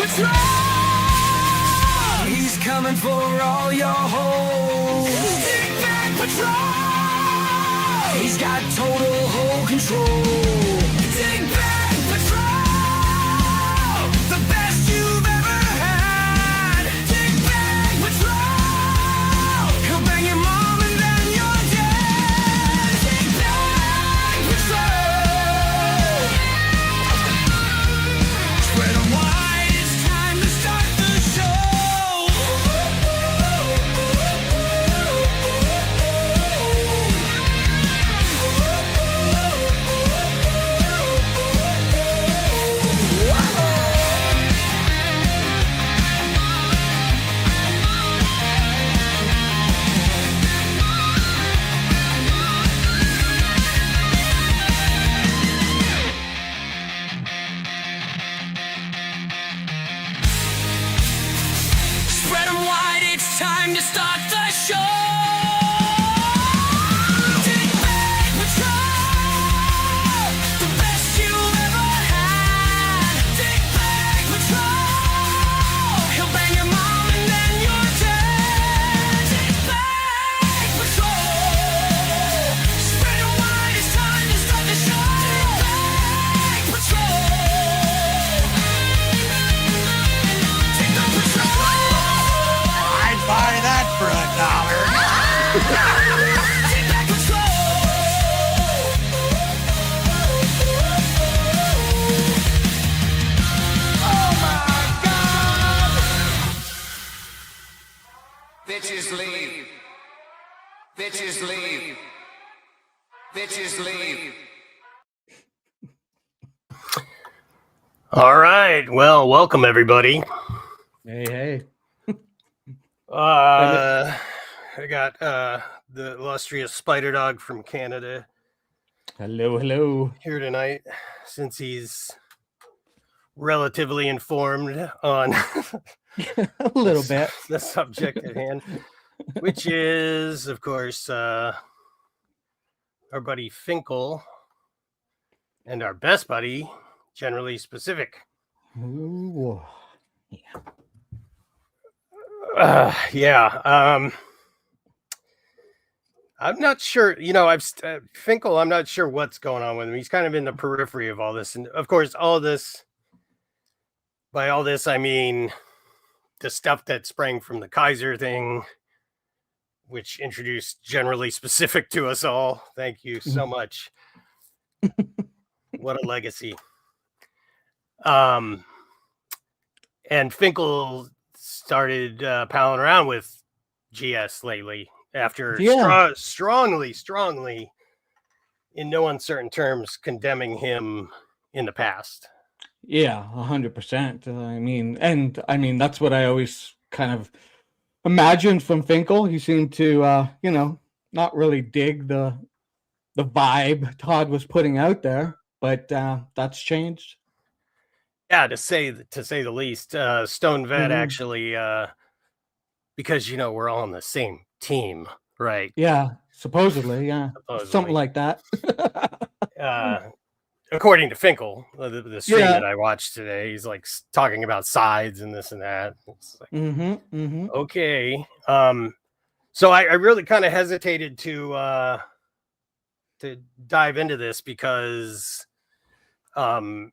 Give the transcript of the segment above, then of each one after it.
Patrol! He's coming for all your hoes. Dig Bag Patrol! He's got total whole control. Dig Bag Patrol! The best you've ever had. Dig Bag Patrol! He'll bang your mom and then you're dead. Dig Bag Patrol! Spread 'em wide, it's time to start the show. Spread 'em wide, it's time to start the show. Dig Bag Patrol, the best you've ever had. Dig Bag Patrol, he'll bang your mom and then you're dead. Dig Bag Patrol, spread 'em wide, it's time to start the show. Dig Bag Patrol, Dig Bag Patrol. I'd buy that for $1. Dig Bag Patrol. Oh my God! Bitches leave. Bitches leave. Bitches leave. All right. Well, welcome everybody. Hey. I got the illustrious Spider Dog from Canada Hello. here tonight, since he's relatively informed on A little bit. the subject at hand, which is, of course, our buddy Finkel and our best buddy, Generally Specific. Ooh. Yeah. I'm not sure. Finkel. I'm not sure what's going on with him. He's kind of in the periphery of all this, and of course, all this. By all this, I mean the stuff that sprang from the Kaiser thing, which introduced Generally Specific to us all. Thank you so much. What a legacy. And Finkel started palling around with GS lately after strongly, in no uncertain terms, condemning him in the past. Yeah, 100%. I mean, that's what I always kind of imagined from Finkel. He seemed to, not really dig the vibe Todd was putting out there, but that's changed. Yeah, to say the least. Stone Vet actually, because we're all on the same team, right? Yeah, supposedly, yeah. Something like that. According to Finkel, the stream that I watched today, he's like talking about sides and this and that. It's like, okay. So I really kind of hesitated to dive into this because, I'm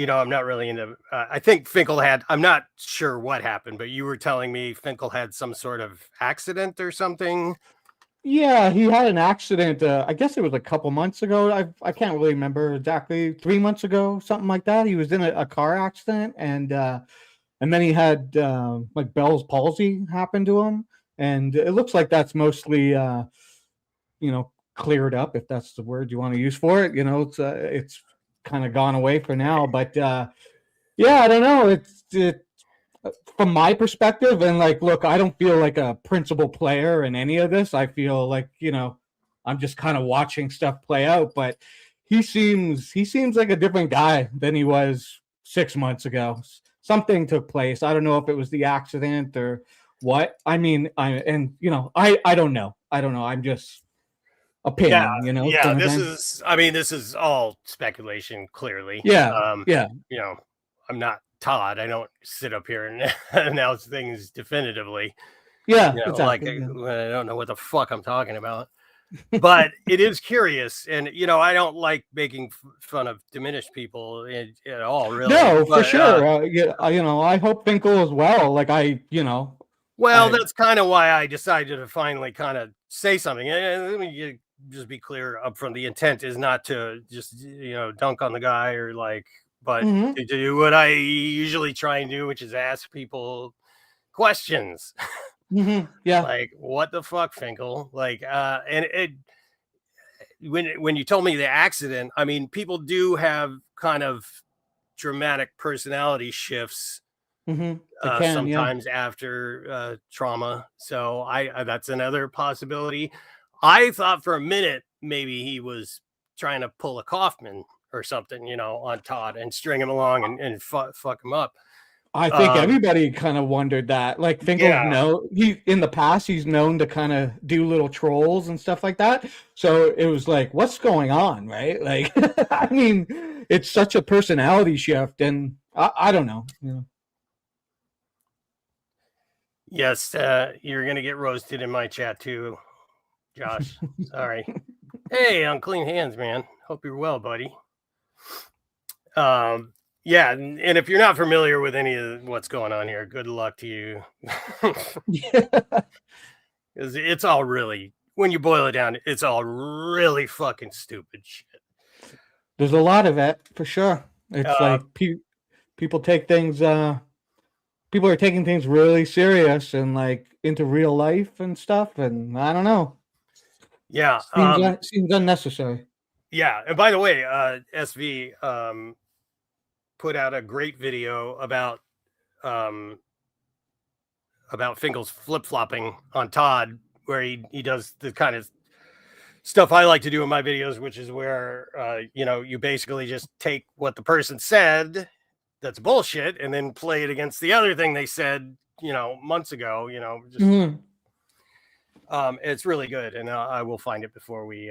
not really into. I think Finkel I'm not sure what happened, but you were telling me Finkel had some sort of accident or something. Yeah, he had an accident. I guess it was a couple months ago. I can't really remember exactly. 3 months ago, something like that. He was in a car accident, and then he had like Bell's palsy happen to him, and it looks like that's mostly cleared up, if that's the word you want to use for it. It's kind of gone away for now, but I don't know. It's from my perspective, and look, I don't feel like a principal player in any of this. I feel like, I'm just kind of watching stuff play out, but he seems like a different guy than he was 6 months ago. Something took place. I don't know if it was the accident or what. I mean, I don't know. I'm just opinion, this is all speculation, clearly. I'm not Todd. I don't sit up here and announce things definitively. Yeah, Like exactly. I don't know what the fuck I'm talking about. But it is curious, and I don't like making fun of diminished people at all, really. No, for But sure. Yeah, I hope Finkel as well. Like well, I that's kind of why I decided to finally kind of say something. And let me just be clear up front. The intent is not to just dunk on the guy or but Mhm. to do what I usually try and do, which is ask people questions. Yeah. Like, what the fuck, Finkel? And it when you told me the accident, I mean, people do have kind of dramatic personality shifts They can, yeah. sometimes after trauma. So I that's another possibility. I thought for a minute maybe he was trying to pull a Kaufman or something, on Todd and string him along and fuck him up. I think everybody kind of wondered that. Like Finkel's Yeah, he in the past he's known to kind of do little trolls and stuff like that. So it was like, what's going on, right? Like, I mean, it's such a personality shift, and I don't know. yes, you're gonna get roasted in my chat too, Josh. Sorry. Hey, unclean hands, man. Hope you're well, buddy. Yeah, and if you're not familiar with any of what's going on here, good luck to you. Because it's all really, when you boil it down, it's all really fucking stupid shit. There's a lot of it for sure. It's like people take things. People are taking things really serious and like into real life and stuff, and I don't know. Yeah, Seems unnecessary. yeah. And by the way, SV put out a great video about Finkel's flip-flopping on Todd, where he does the kind of stuff I like to do in my videos, which is where you basically just take what the person said that's bullshit and then play it against the other thing they said months ago. It's really good, and I will find it before we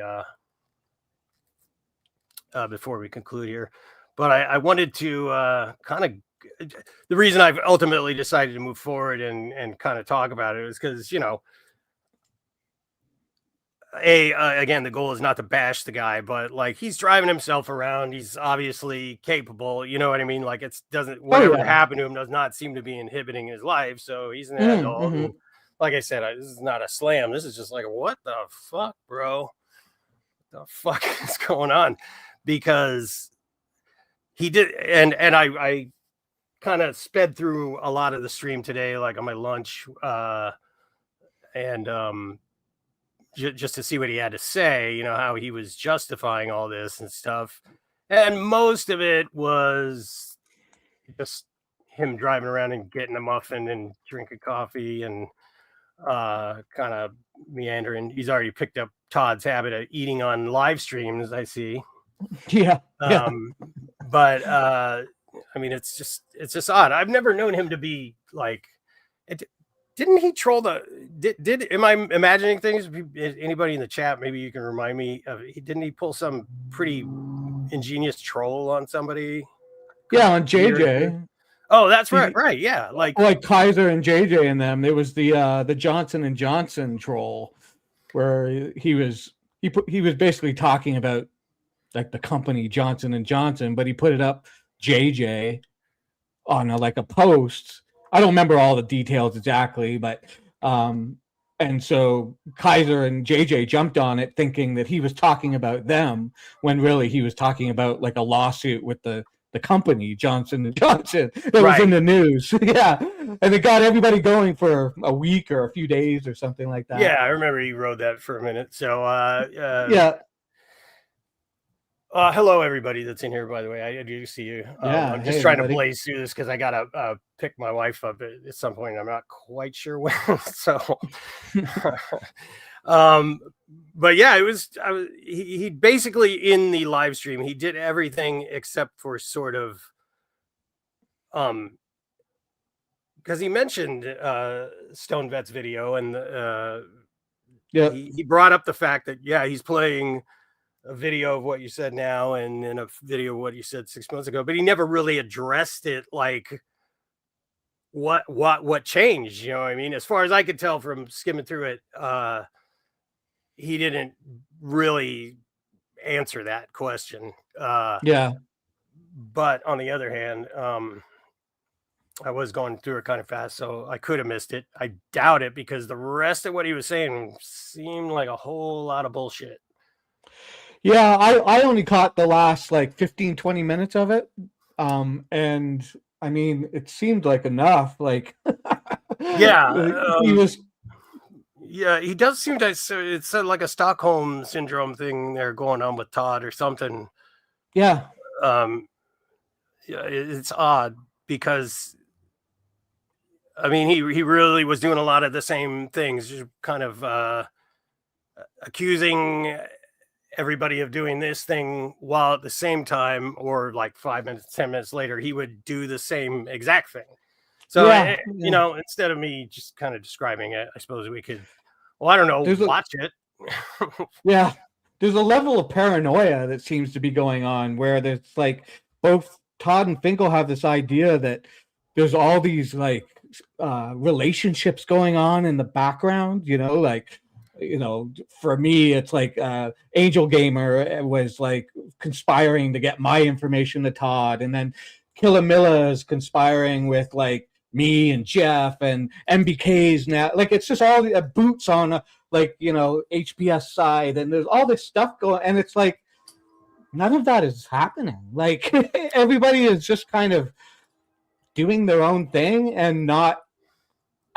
conclude here. But I wanted to kind of, the reason I've ultimately decided to move forward and kind of talk about it is because again, the goal is not to bash the guy, but like he's driving himself around. He's obviously capable. You know what I mean? Like whatever happened to him does not seem to be inhibiting his life. So he's an adult. And like I said, this is not a slam. This is just like, what the fuck, bro? What the fuck is going on? Because he did, and I kind of sped through a lot of the stream today, like on my lunch, and just to see what he had to say, how he was justifying all this and stuff. And most of it was just him driving around and getting a muffin and drinking coffee and kind of meandering. He's already picked up Todd's habit of eating on live streams, I see. Yeah. But I mean, it's just odd. I've never known him to be like it. Didn't he troll am I imagining things? Anybody in the chat, maybe you can remind me of, didn't he pull some pretty ingenious troll on somebody? Yeah, on JJ. Oh, that's right. Right. Yeah. Like Kaiser and JJ and them. It was the Johnson and Johnson troll where he was basically talking about like the company Johnson and Johnson, but he put it up JJ on a post. I don't remember all the details exactly, but and so Kaiser and JJ jumped on it thinking that he was talking about them when really he was talking about like a lawsuit with the company Johnson and Johnson that was in the news. Yeah. And it got everybody going for a week or a few days or something like that. Yeah, I remember he wrote that for a minute. So yeah. Hello, everybody that's in here, by the way. I do see you. I'm just trying to blaze through this because I got to pick my wife up at some point. I'm not quite sure when. So, but yeah, he basically in the live stream, he did everything except for sort of, because he mentioned Stone Vet's video and he brought up the fact that, yeah, he's playing a video of what you said now and then a video of what you said 6 months ago, but he never really addressed it like what changed, you know what I mean? As far as I could tell from skimming through it, he didn't really answer that question. Yeah. But on the other hand, I was going through it kind of fast, so I could have missed it. I doubt it because the rest of what he was saying seemed like a whole lot of bullshit. Yeah, I only caught the last like 15, 20 minutes of it. And I mean, it seemed like enough. Like, yeah, he was. Yeah, he does seem to. It's like a Stockholm syndrome thing there going on with Todd or something. Yeah. Yeah, it's odd because I mean he really was doing a lot of the same things, just kind of accusing everybody of doing this thing while at the same time, or like 5 minutes, 10 minutes later, he would do the same exact thing. So, Yeah, you know, instead of me just kind of describing it, I suppose we could, well, I don't know, watch it. Yeah. There's a level of paranoia that seems to be going on where there's like both Todd and Finkel have this idea that there's all these like relationships going on in the background, you know, like, you know, for me, it's like Angel Gamer was like conspiring to get my information to Todd, and then Killamilla is conspiring with like me and Jeff, and MBK's now. Like, it's just all the Boots on like, you know, HPS side, and there's all this stuff going, and it's like none of that is happening. Like, everybody is just kind of doing their own thing and not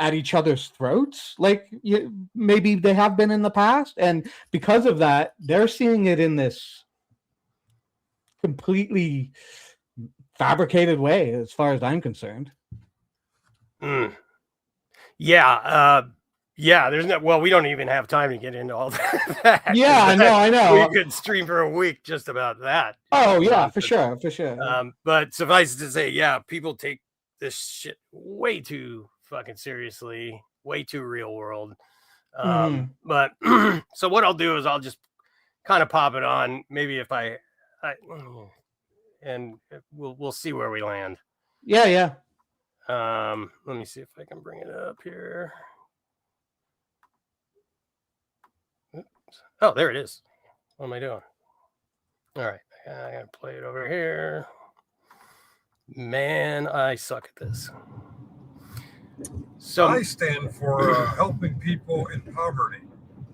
at each other's throats like maybe they have been in the past, and because of that they're seeing it in this completely fabricated way as far as I'm concerned. Yeah, there's no, well, we don't even have time to get into all that. Yeah, I know. We could stream for a week just about that. Oh yeah, for sure. But suffice it to say, yeah, people take this shit way too fucking seriously, way too real world. But so what I'll do is I'll just kind of pop it on, maybe if I and we'll see where we land. Yeah. Let me see if I can bring it up here. Oops. Oh, there it is. What am I doing? All right, I gotta play it over here. Man, I suck at this. So I stand for helping people in poverty,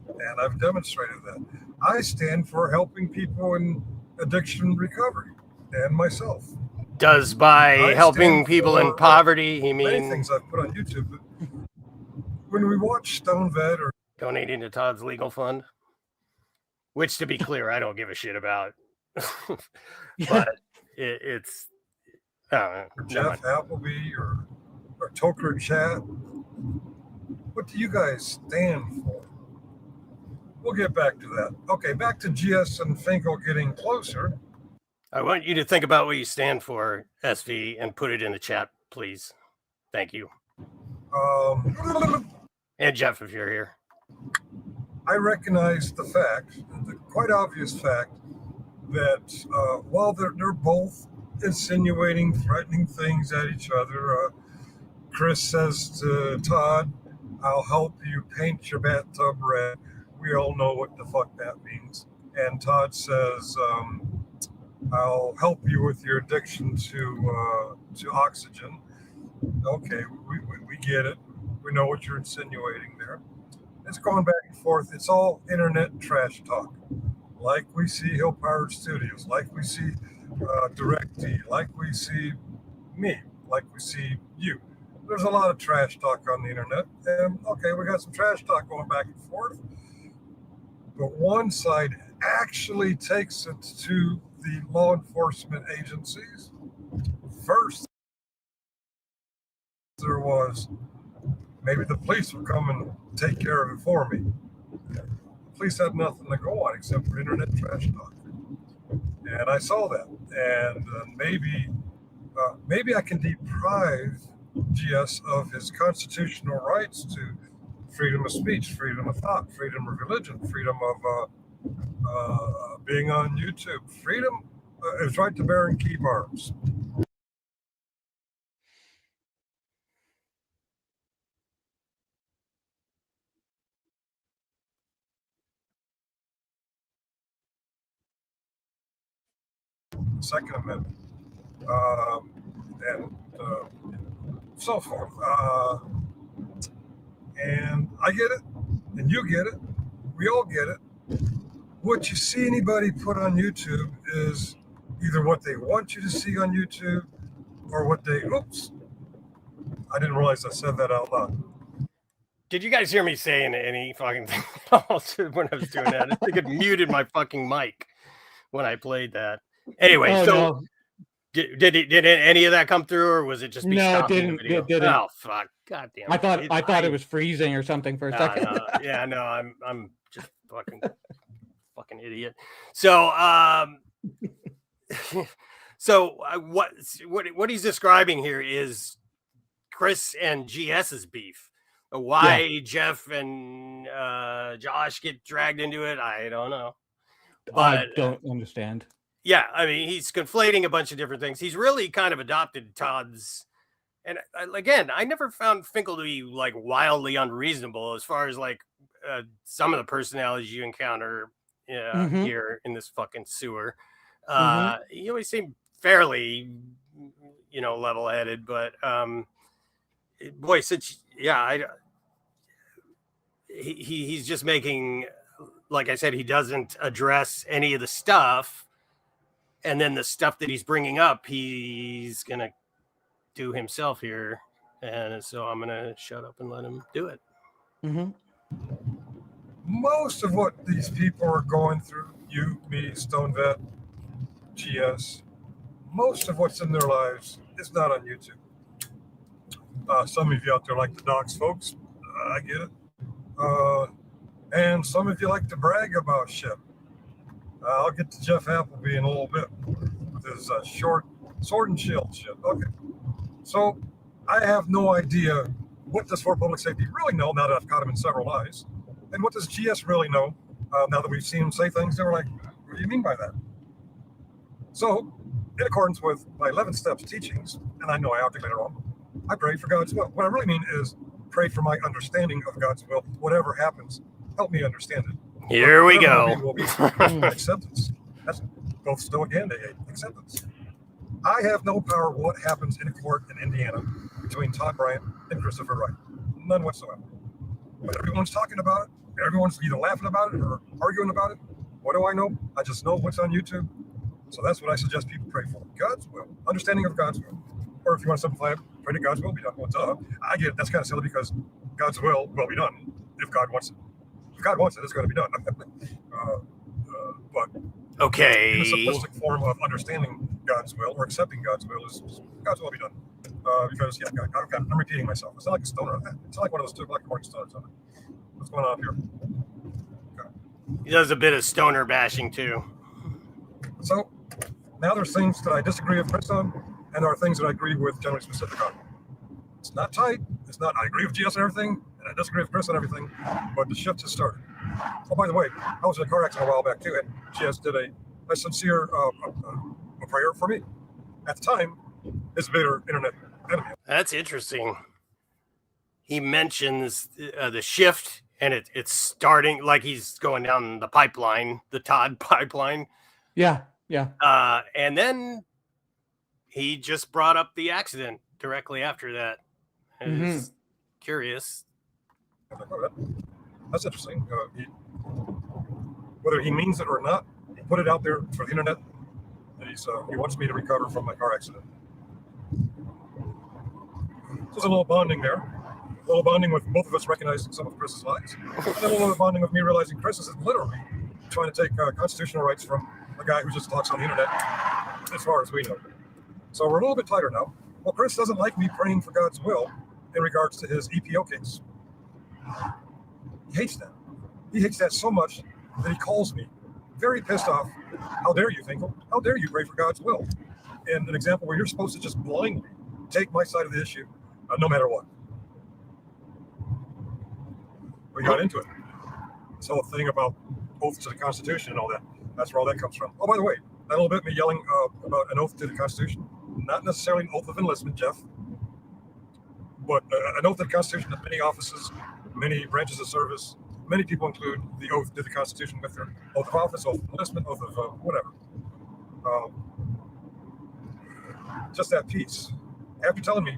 and I've demonstrated that. I stand for helping people in addiction recovery, and myself. Does by helping people in poverty, he means many things I've put on YouTube. But when we watch Stone Vet or donating to Todd's legal fund, which, to be clear, I don't give a shit about, but it's Jeff Appleby or Toker Chat. What do you guys stand for? We'll get back to that. Okay, back to GS and Finkel getting closer. I want you to think about what you stand for, SV, and put it in the chat, please. Thank you. And Jeff, if you're here. I recognize the fact, the quite obvious fact, that while they're both insinuating, threatening things at each other, Chris says to Todd, "I'll help you paint your bathtub red." We all know what the fuck that means. And Todd says, "I'll help you with your addiction to oxygen." Okay, we get it. We know what you're insinuating there. It's going back and forth. It's all internet trash talk, like we see Hill Powered Studios, like we see DirectD, like we see me, like we see you. There's a lot of trash talk on the internet, and okay, we got some trash talk going back and forth, but one side actually takes it to the law enforcement agencies. First, there was maybe the police would come and take care of it for me. The police had nothing to go on except for internet trash talk, and I saw that. And maybe I can deprive GS of his constitutional rights to freedom of speech, freedom of thought, freedom of religion, freedom of being on YouTube. Freedom is right to bear and keep arms. Second Amendment, and so forth. And I get it, and you get it, we all get it. What you see anybody put on YouTube is either what they want you to see on YouTube or what they, oops, I didn't realize I said that out loud. Did you guys hear me saying any fucking thing at all when I was doing that? I think it muted my fucking mic when I played that. Anyway, no. did any of that come through, or was it just me stopping the video? It didn't. Oh fuck! God damn it! I thought it was freezing or something for a second. No, I'm just fucking idiot. So what he's describing here is Chris and GS's beef. Why Jeff and Josh get dragged into it, I don't know. But, I don't understand. Yeah, I mean, he's conflating a bunch of different things. He's really kind of adopted Todd's. And again, I never found Finkel to be like wildly unreasonable as far as like some of the personalities you encounter here in this fucking sewer. He always seemed fairly, level-headed, but boy, he's just making, like I said, he doesn't address any of the stuff. And then the stuff that he's bringing up, he's going to do himself here. And so I'm going to shut up and let him do it. Mm-hmm. Most of what these people are going through, you, me, Stone Vet, GS, most of what's in their lives is not on YouTube. Some of you out there like the docs, folks. I get it. And some of you like to brag about shit. I'll get to Jeff Appleby in a little bit with his short sword and shield shit. Okay. So I have no idea what does for public safety really know now that I've caught him in several lies. And what does GS really know now that we've seen him say things that were like, what do you mean by that? So in accordance with my 11 steps teachings, and I know I articulated it wrong, I pray for God's will. What I really mean is pray for my understanding of God's will. Whatever happens, help me understand it. Here we go. Will be acceptance. That's both Stoic and AA. Acceptance. I have no power what happens in a court in Indiana between Todd Bryant and Christopher Wright. None whatsoever. But everyone's talking about it. Everyone's either laughing about it or arguing about it. What do I know? I just know what's on YouTube. So that's what I suggest people pray for. God's will. Understanding of God's will. Or if you want to simplify it, pray that God's will be done. Well, duh. I get it. That's kind of silly because God's will be done if God wants it. If God wants it, it's going to be done. But okay, in a simplistic form of understanding God's will or accepting God's will is God's will be done. Because I'm repeating myself. It's not like a stoner. It's not like one of those 2 o'clock morning stoners. What's going on here? Okay. He does a bit of stoner bashing too. So now there's things that I disagree with Chris on, and there are things that I agree with generally specific on. It's not tight. It's not. I agree with GS on everything, and I disagree with Chris on everything. But the shift has started. Oh, by the way, I was in a car accident a while back too, and GS did a sincere a prayer for me. At the time, his bitter internet enemy. That's interesting. He mentions the shift, and it's starting like he's going down the pipeline, the Todd pipeline. Yeah. And then he just brought up the accident directly after that. I was curious. That's interesting. Whether he means it or not, he put it out there for the internet. He wants me to recover from my car accident. So there's a little bonding there. A little bonding with both of us recognizing some of Chris's lies. And then a little bonding with me realizing Chris is literally trying to take constitutional rights from a guy who just talks on the internet, as far as we know. So we're a little bit tighter now. Well, Chris doesn't like me praying for God's will in regards to his EPO case. He hates that. He hates that so much that he calls me very pissed off. How dare you, Finkel? How dare you pray for God's will? And an example where you're supposed to just blindly take my side of the issue, no matter what. We got into it. This whole thing about oaths to the Constitution and all that. That's where all that comes from. Oh, by the way, that little bit me yelling about an oath to the Constitution, not necessarily an oath of enlistment, Jeff, but an oath to the Constitution that many offices, many branches of service, many people include the oath to the Constitution with their oath of office, oath of enlistment, oath of whatever. Just that piece. After telling me,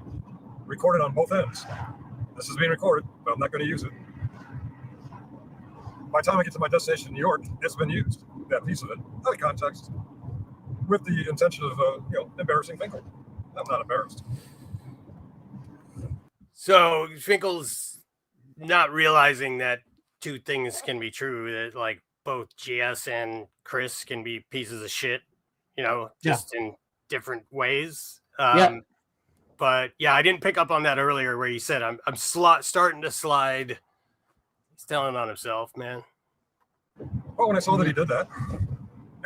recorded on both ends. This is being recorded, but I'm not going to use it. By the time I get to my destination in New York, it's been used, that piece of it, out of context, with the intention of, embarrassing Finkel. I'm not embarrassed. So Finkel's not realizing that two things can be true, that like both GS and Chris can be pieces of shit, just in different ways. But yeah, I didn't pick up on that earlier where you said I'm starting to slide. He's telling on himself, man. Well, when I saw that he did that,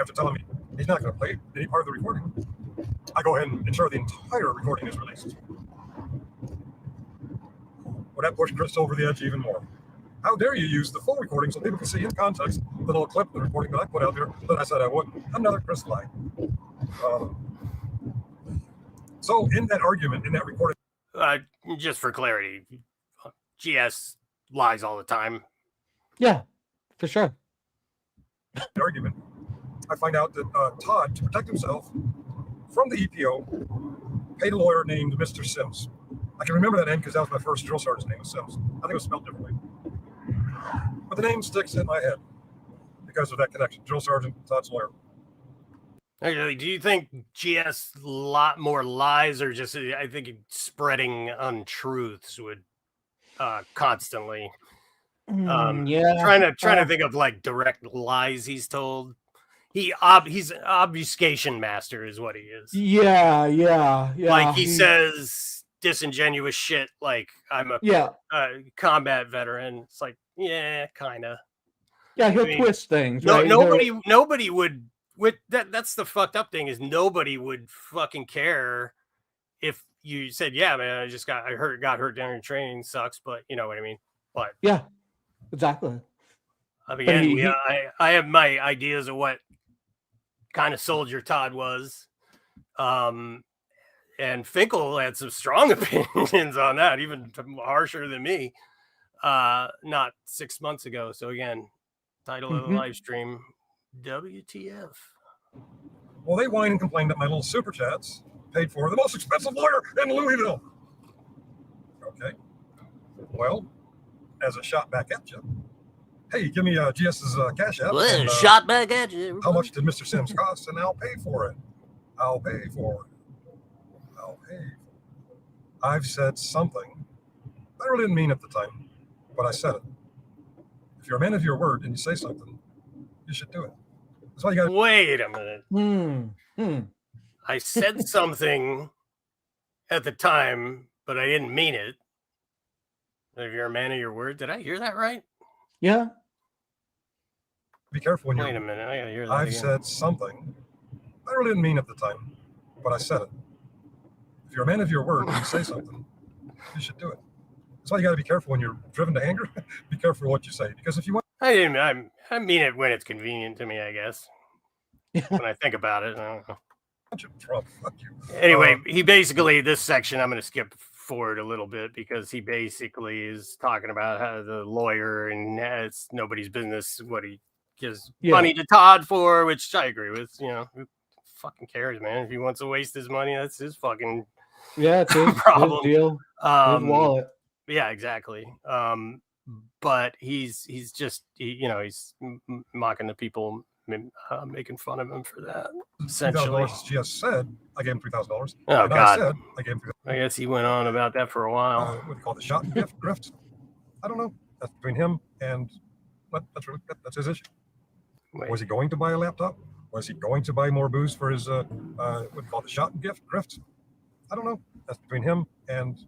after telling me he's not going to play any part of the recording, I go ahead and ensure the entire recording is released. Well, that pushed Chris over the edge even more. How dare you use the full recording so people can see in context the little clip of the recording that I put out there that I said I wouldn't. Another Chris lie. So in that argument, in that recording... just for clarity, GS lies all the time. Yeah, for sure. Argument, I find out that Todd, to protect himself from the EPO, paid a lawyer named Mr. Sims. I can remember that name because that was my first drill sergeant's name, was Sims. I think it was spelled differently. But the name sticks in my head because of that connection. Drill sergeant, Todd's lawyer. Actually, do you think GS a lot more lies, or just I think spreading untruths would constantly? Trying to think of like direct lies he's told. He's an obfuscation master, is what he is. Yeah. Like he says disingenuous shit, like I'm a combat veteran. It's like, yeah, kind of. Yeah, he'll twist things. Right? Nobody would. With that's the fucked up thing, is nobody would fucking care if you said, yeah, man, I got hurt during training, sucks, but you know what I mean. But yeah, exactly. Again, I have my ideas of what kind of soldier Todd was, and Finkel had some strong opinions on that, even harsher than me. Not 6 months ago. So again, title of the live stream. WTF. Well, they whine and complain that my little super chats paid for the most expensive lawyer in Louisville. Okay. Well, as a shot back at you, hey, give me GS's cash app. And, shot back at you. How much did Mr. Sims cost? And I'll pay for it. I'll pay for it. I've said something I really didn't mean at the time, but I said it. If you're a man of your word and you say something, you should do it. That's why you got. Wait a minute. I said something at the time, but I didn't mean it. If you're a man of your word, did I hear that right? Yeah. Be careful when you're. Wait a minute, I gotta hear that. I've said something I really didn't mean at the time, but I said it. If you're a man of your word and you say something, you should do it. That's why you got to be careful when you're driven to anger. Be careful what you say, because if you want. I mean it when it's convenient to me, I guess. When I think about it, I don't know. Trump, fuck you. Anyway, he basically, this section, I'm going to skip forward a little bit because he basically is talking about how the lawyer and it's nobody's business what he gives money to Todd for, which I agree with. Who fucking cares, man? If he wants to waste his money, that's his fucking it's his problem. His deal. His wallet. Yeah, exactly. But he's just he's mocking the people, making fun of him for that. Essentially, $3,000 GS said I gave him $3,000. Oh God! I said I gave him $3,000. I guess he went on about that for a while. What do you call it? The shot and gift grift? I don't know. That's between him and that's his issue. Wait. Was he going to buy a laptop? Was he going to buy more booze for his what do you call it? The shot and gift grift? I don't know. That's between him and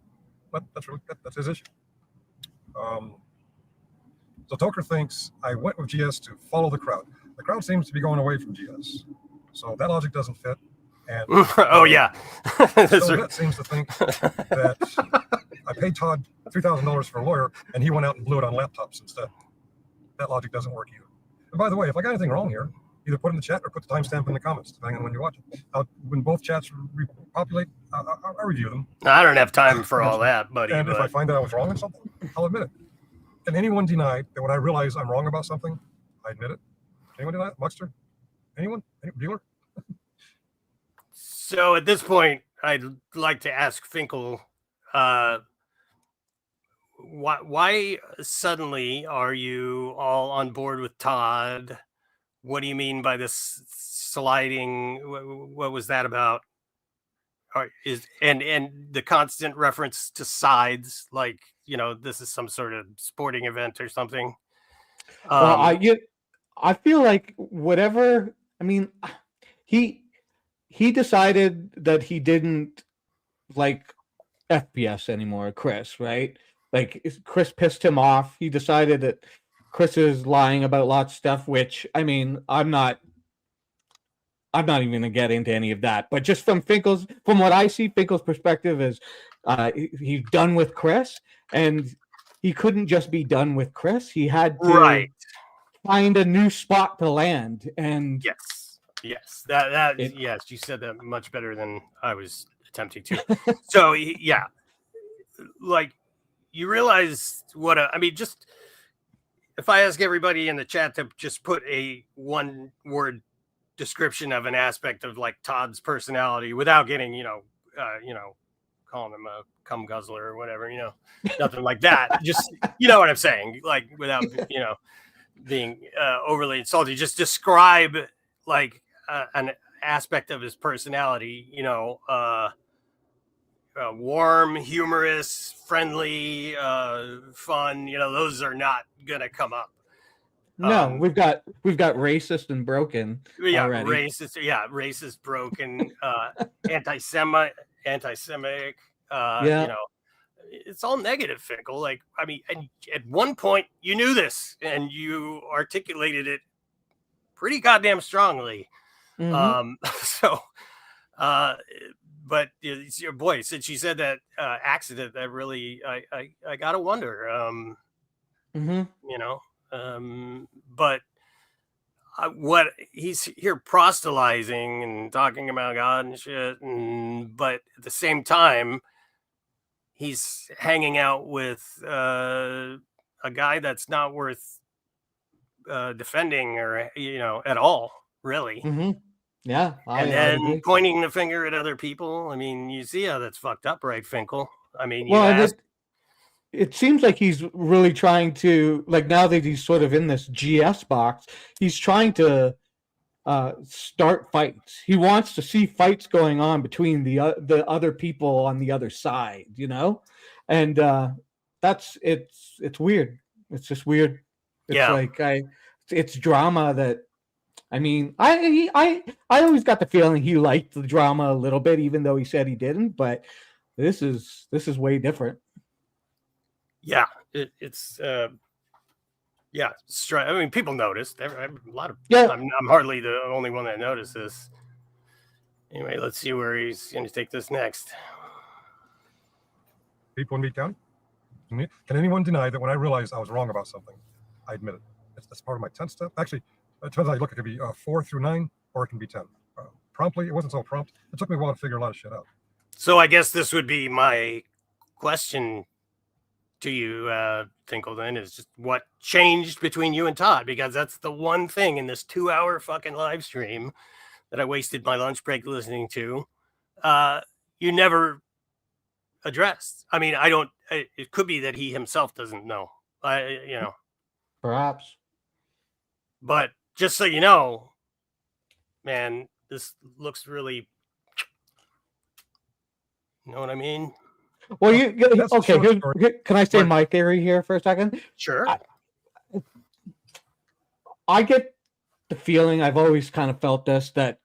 that's his issue. So Toker thinks I went with GS to follow the crowd. The crowd seems to be going away from GS. So that logic doesn't fit. And yeah. That seems to think that I paid Todd $3,000 for a lawyer and he went out and blew it on laptops instead. That logic doesn't work either. And by the way, if I got anything wrong here, Either put it in the chat or put the timestamp in the comments, depending on when you watch it. When both chats repopulate, I'll review them. I don't have time for all that, buddy. And if I find that I was wrong on something, I'll admit it. Can anyone deny that when I realize I'm wrong about something, I admit it? Anyone deny it? Muxter? Anyone? Any dealer? So at this point, I'd like to ask Finkel, why suddenly are you all on board with Todd? What do you mean by this sliding? What was that about? And the constant reference to sides, like, this is some sort of sporting event or something. Well, I feel like whatever. I mean, he decided that he didn't like FPS anymore, Chris, right? Like, Chris pissed him off. He decided that Chris is lying about lots of stuff, which, I mean, I'm not even going to get into any of that. But just from what I see, Finkel's perspective is he's done with Chris, and he couldn't just be done with Chris. He had to find a new spot to land. And yes, yes, you said that much better than I was attempting to. So yeah, like, you realize just if I ask everybody in the chat to just put a one word description of an aspect of like Todd's personality without getting, calling him a cum guzzler or whatever, nothing like that. Just, you know what I'm saying? Like, without, being overly insulting, just describe like an aspect of his personality, warm, humorous, friendly, fun, those are not gonna come up. No, we've got racist and broken. Yeah, already. Racist, broken, anti-Semitic. It's all negative, Finkel. Like, I mean, and at one point you knew this and you articulated it pretty goddamn strongly. Mm-hmm. But it's your boy. Since you said that accident, that really, I gotta wonder. But what he's here proselytizing and talking about God and shit, but at the same time, he's hanging out with a guy that's not worth defending or at all, really. Mm-hmm. Yeah, and then pointing the finger at other people. I mean, you see how that's fucked up, right, Finkel? I mean, it seems like he's really trying to, like, now that he's sort of in this GS box, he's trying to start fights. He wants to see fights going on between the other people on the other side, and it's weird. It's just weird. It's like it's drama that. I mean, I always got the feeling he liked the drama a little bit, even though he said he didn't. But this is way different. Yeah, it's I mean, people noticed. A lot of I'm hardly the only one that noticed this. Anyway, let's see where he's going to take this next. People in Meade County. Can anyone deny that when I realized I was wrong about something, I admit it? That's part of my 10 step. Actually, it depends how you look. It could be 4 through 9, or it can be 10. Promptly, it wasn't so prompt. It took me a while to figure a lot of shit out. So I guess this would be my question to you, Finkel, then, is just what changed between you and Todd, because that's the one thing in this 2-hour fucking live stream that I wasted my lunch break listening to. You never addressed. I mean, it could be that he himself doesn't know. Perhaps. But just so you know, man, this looks really, you know what I mean? Well, okay. Can I say my theory here for a second? Sure. I get the feeling, I've always kind of felt this, that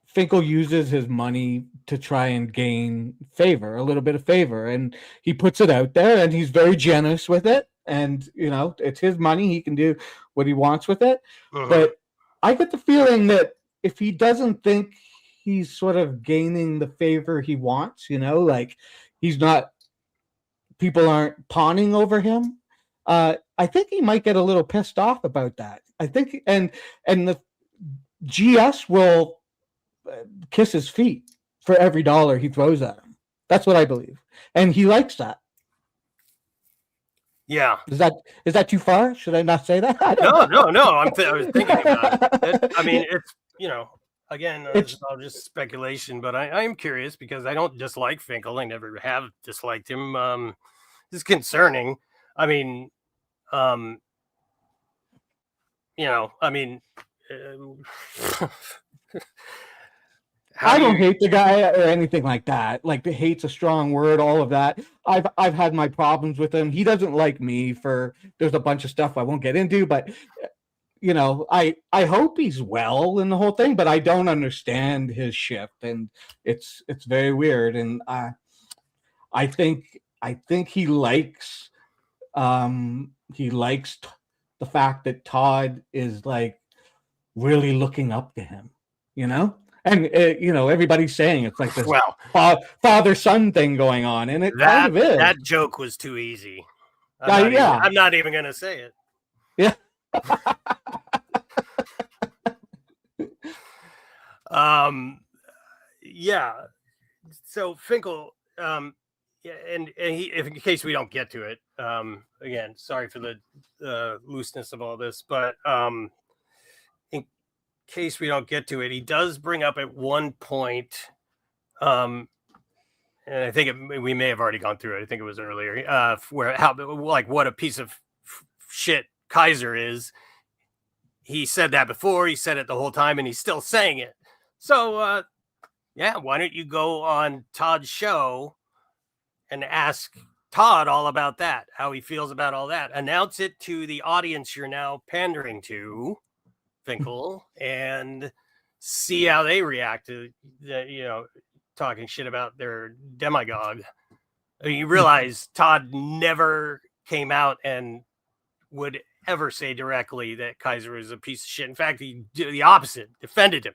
Finkel uses his money to try and gain favor, a little bit of favor, and he puts it out there, and he's very generous with it. And it's his money; he can do what he wants with it. Uh-huh. But I get the feeling that if he doesn't think he's sort of gaining the favor he wants, like people aren't pawning over him. I think he might get a little pissed off about that. I think, and the GS will kiss his feet for every dollar he throws at him. That's what I believe, and he likes that. Yeah. Is that too far? Should I not say that? No. I was thinking about it. I mean, it's, again, it's all just speculation, but I am curious because I don't dislike Finkel. I never have disliked him. It's concerning. I mean, I mean, I don't hate the guy or anything like that. Like, the hate's a strong word, all of that. I've had my problems with him. He doesn't like me there's a bunch of stuff I won't get into, but I hope he's well in the whole thing, but I don't understand his shift, and it's very weird. And I think he likes the fact that Todd is like really looking up to him, and everybody's saying it's like this father-son thing going on, and it kind of is. That joke was too easy. I'm not even gonna say it. Yeah. Yeah. So Finkel, and he, if in case we don't get to it, again, sorry for the looseness of all this, but in case we don't get to it, he does bring up at one point, and I think we may have already gone through it. I think it was earlier, what a piece of shit Kaiser is. He said that before. He said it the whole time, and he's still saying it. So, why don't you go on Todd's show and ask Todd all about that, how he feels about all that. Announce it to the audience you're now pandering to, Finkel, and see how they react to talking shit about their demagogue. I mean, you realize Todd never came out and would ever say directly that Kaiser is a piece of shit. In fact, he did the opposite, defended him.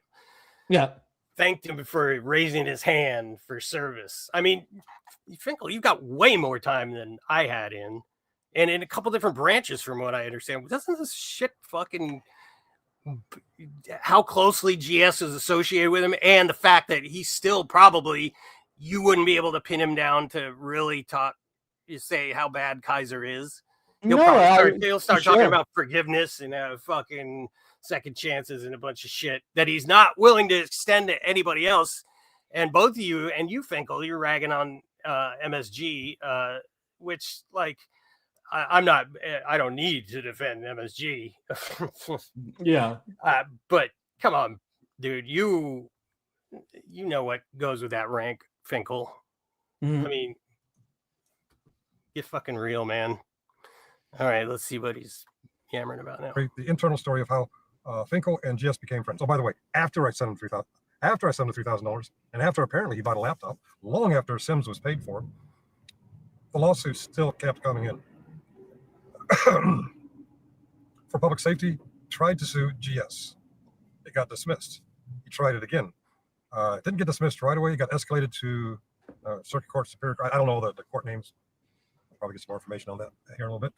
Yeah. Thanked him for raising his hand for service. I mean, Finkel, you've got way more time than I had and in a couple different branches from what I understand. Doesn't this shit fucking how closely GS is associated with him, and the fact that he's still probably, you wouldn't be able to pin him down to really say how bad Kaiser is. He'll start talking about forgiveness and fucking second chances and a bunch of shit that he's not willing to extend to anybody else. And both of you, and you, Finkel, you're ragging on MSG, which, like, I don't need to defend MSG. Yeah. But come on, dude, you know what goes with that rank, Finkel. Mm-hmm. I mean, get fucking real, man. All right, let's see what he's yammering about now. The internal story of how Finkel and GS became friends. Oh, by the way, after I sent him $3,000, and after apparently he bought a laptop, long after Sims was paid for, the lawsuit still kept coming in. For public safety, tried to sue GS. It got dismissed. He tried it again. It didn't get dismissed right away. It got escalated to Circuit Court, Superior Court. I don't know the court names. I'll probably get some more information on that here in a little bit.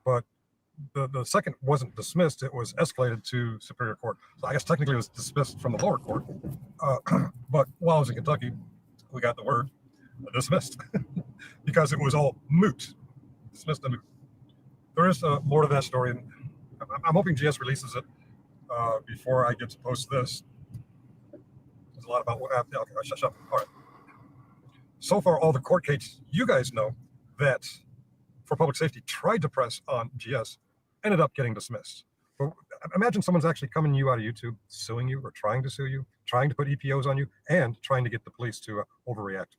But the second wasn't dismissed. It was escalated to Superior Court. So I guess technically it was dismissed from the lower court. But while I was in Kentucky, we got the word dismissed because it was all moot. Dismissed and moot. There is more to that story. And I'm hoping GS releases it before I get to post this. There's a lot about what happened. Okay, shut up. All right. So far, all the court cases you guys know that for public safety tried to press on GS ended up getting dismissed. But imagine someone's actually coming to you out of YouTube, suing you or trying to sue you, trying to put EPOs on you, and trying to get the police to overreact.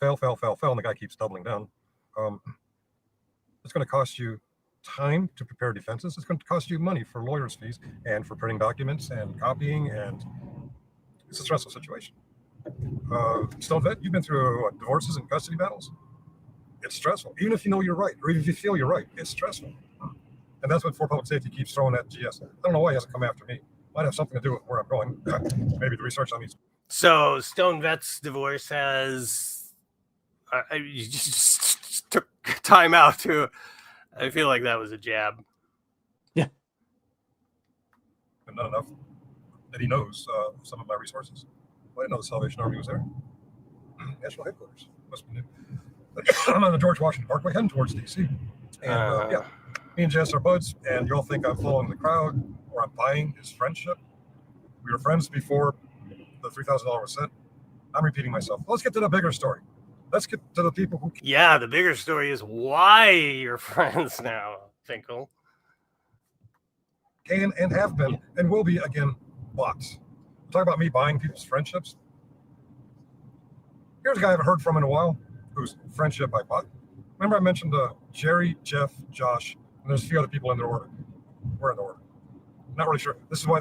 Fail, and the guy keeps doubling down. It's going to cost you time to prepare defenses. It's going to cost you money for lawyers' fees and for printing documents and copying, and it's a stressful situation. Stone Vet, you've been through divorces and custody battles. It's stressful. Even if you know you're right, or even if you feel you're right, it's stressful. And that's what For Public Safety keeps throwing at GS. I don't know why he hasn't come after me. Might have something to do with where I'm going. Maybe the research on these. So Stone Vet's divorce has... you just took time out to... I feel like that was a jab. Yeah. not enough that he knows some of my resources. Well, I didn't know the Salvation Army was there. National headquarters. Must be new. I'm on the George Washington Parkway heading towards D.C. And yeah, me and Jess are buds, and y'all think I'm following the crowd or I'm buying his friendship. We were friends before the $3,000 was sent. I'm repeating myself. Let's get to the bigger story. Let's get to the people who... Yeah, the bigger story is why you're friends now, Finkel. Can and have been and will be again bots. Talk about me buying people's friendships. Here's a guy I haven't heard from in a while, whose friendship I bought. Remember I mentioned Jerry, Jeff, Josh, and there's a few other people in their order. We're in the order. Not really sure. This is why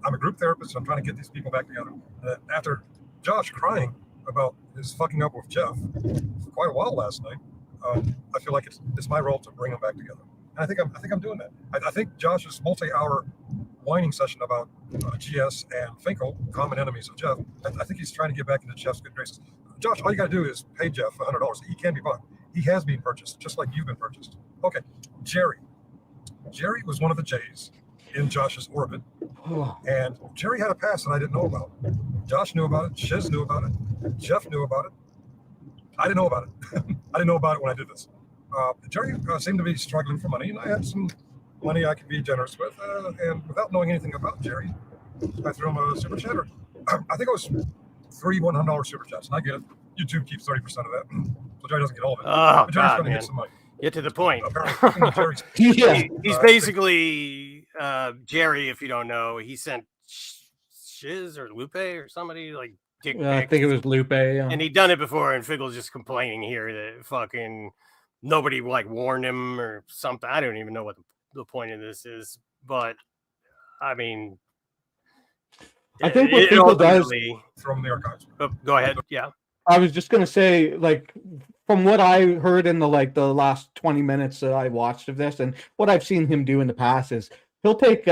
I'm a group therapist, so I'm trying to get these people back together. After Josh crying about his fucking up with Jeff for quite a while last night, I feel like it's my role to bring them back together. And I think I'm doing that. I think Josh's multi-hour whining session about GS and Finkel, common enemies of Jeff, I think he's trying to get back into Jeff's good graces. Josh, all you got to do is pay Jeff $100. He can be bought. He has been purchased, just like you've been purchased. Okay, Jerry. Jerry was one of the J's in Josh's orbit, and Jerry had a past that I didn't know about. Josh knew about it. Shiz knew about it. Jeff knew about it. I didn't know about it. I didn't know about it when I did this. Jerry seemed to be struggling for money, and I had some money I could be generous with. And without knowing anything about Jerry, I threw him a super chatter. I think it was 3 $100 super chats, and I get it. YouTube keeps 30% of that, so Jerry doesn't get all of it. Oh, but Jerry's God, trying to man. get some money. Get to the point. Apparently, Jerry's He's basically Jerry. If you don't know, he sent Shiz or Lupe or somebody like dick pics. I think it was Lupe, yeah. And he'd done it before, and Finkel's just complaining here that fucking nobody like warned him or something. I don't even know what the point of this is, but I mean, I think what Finkel does from the archives. Go ahead. Yeah. I was just gonna say, like, from what I heard in the last 20 minutes that I watched of this, and what I've seen him do in the past is he'll take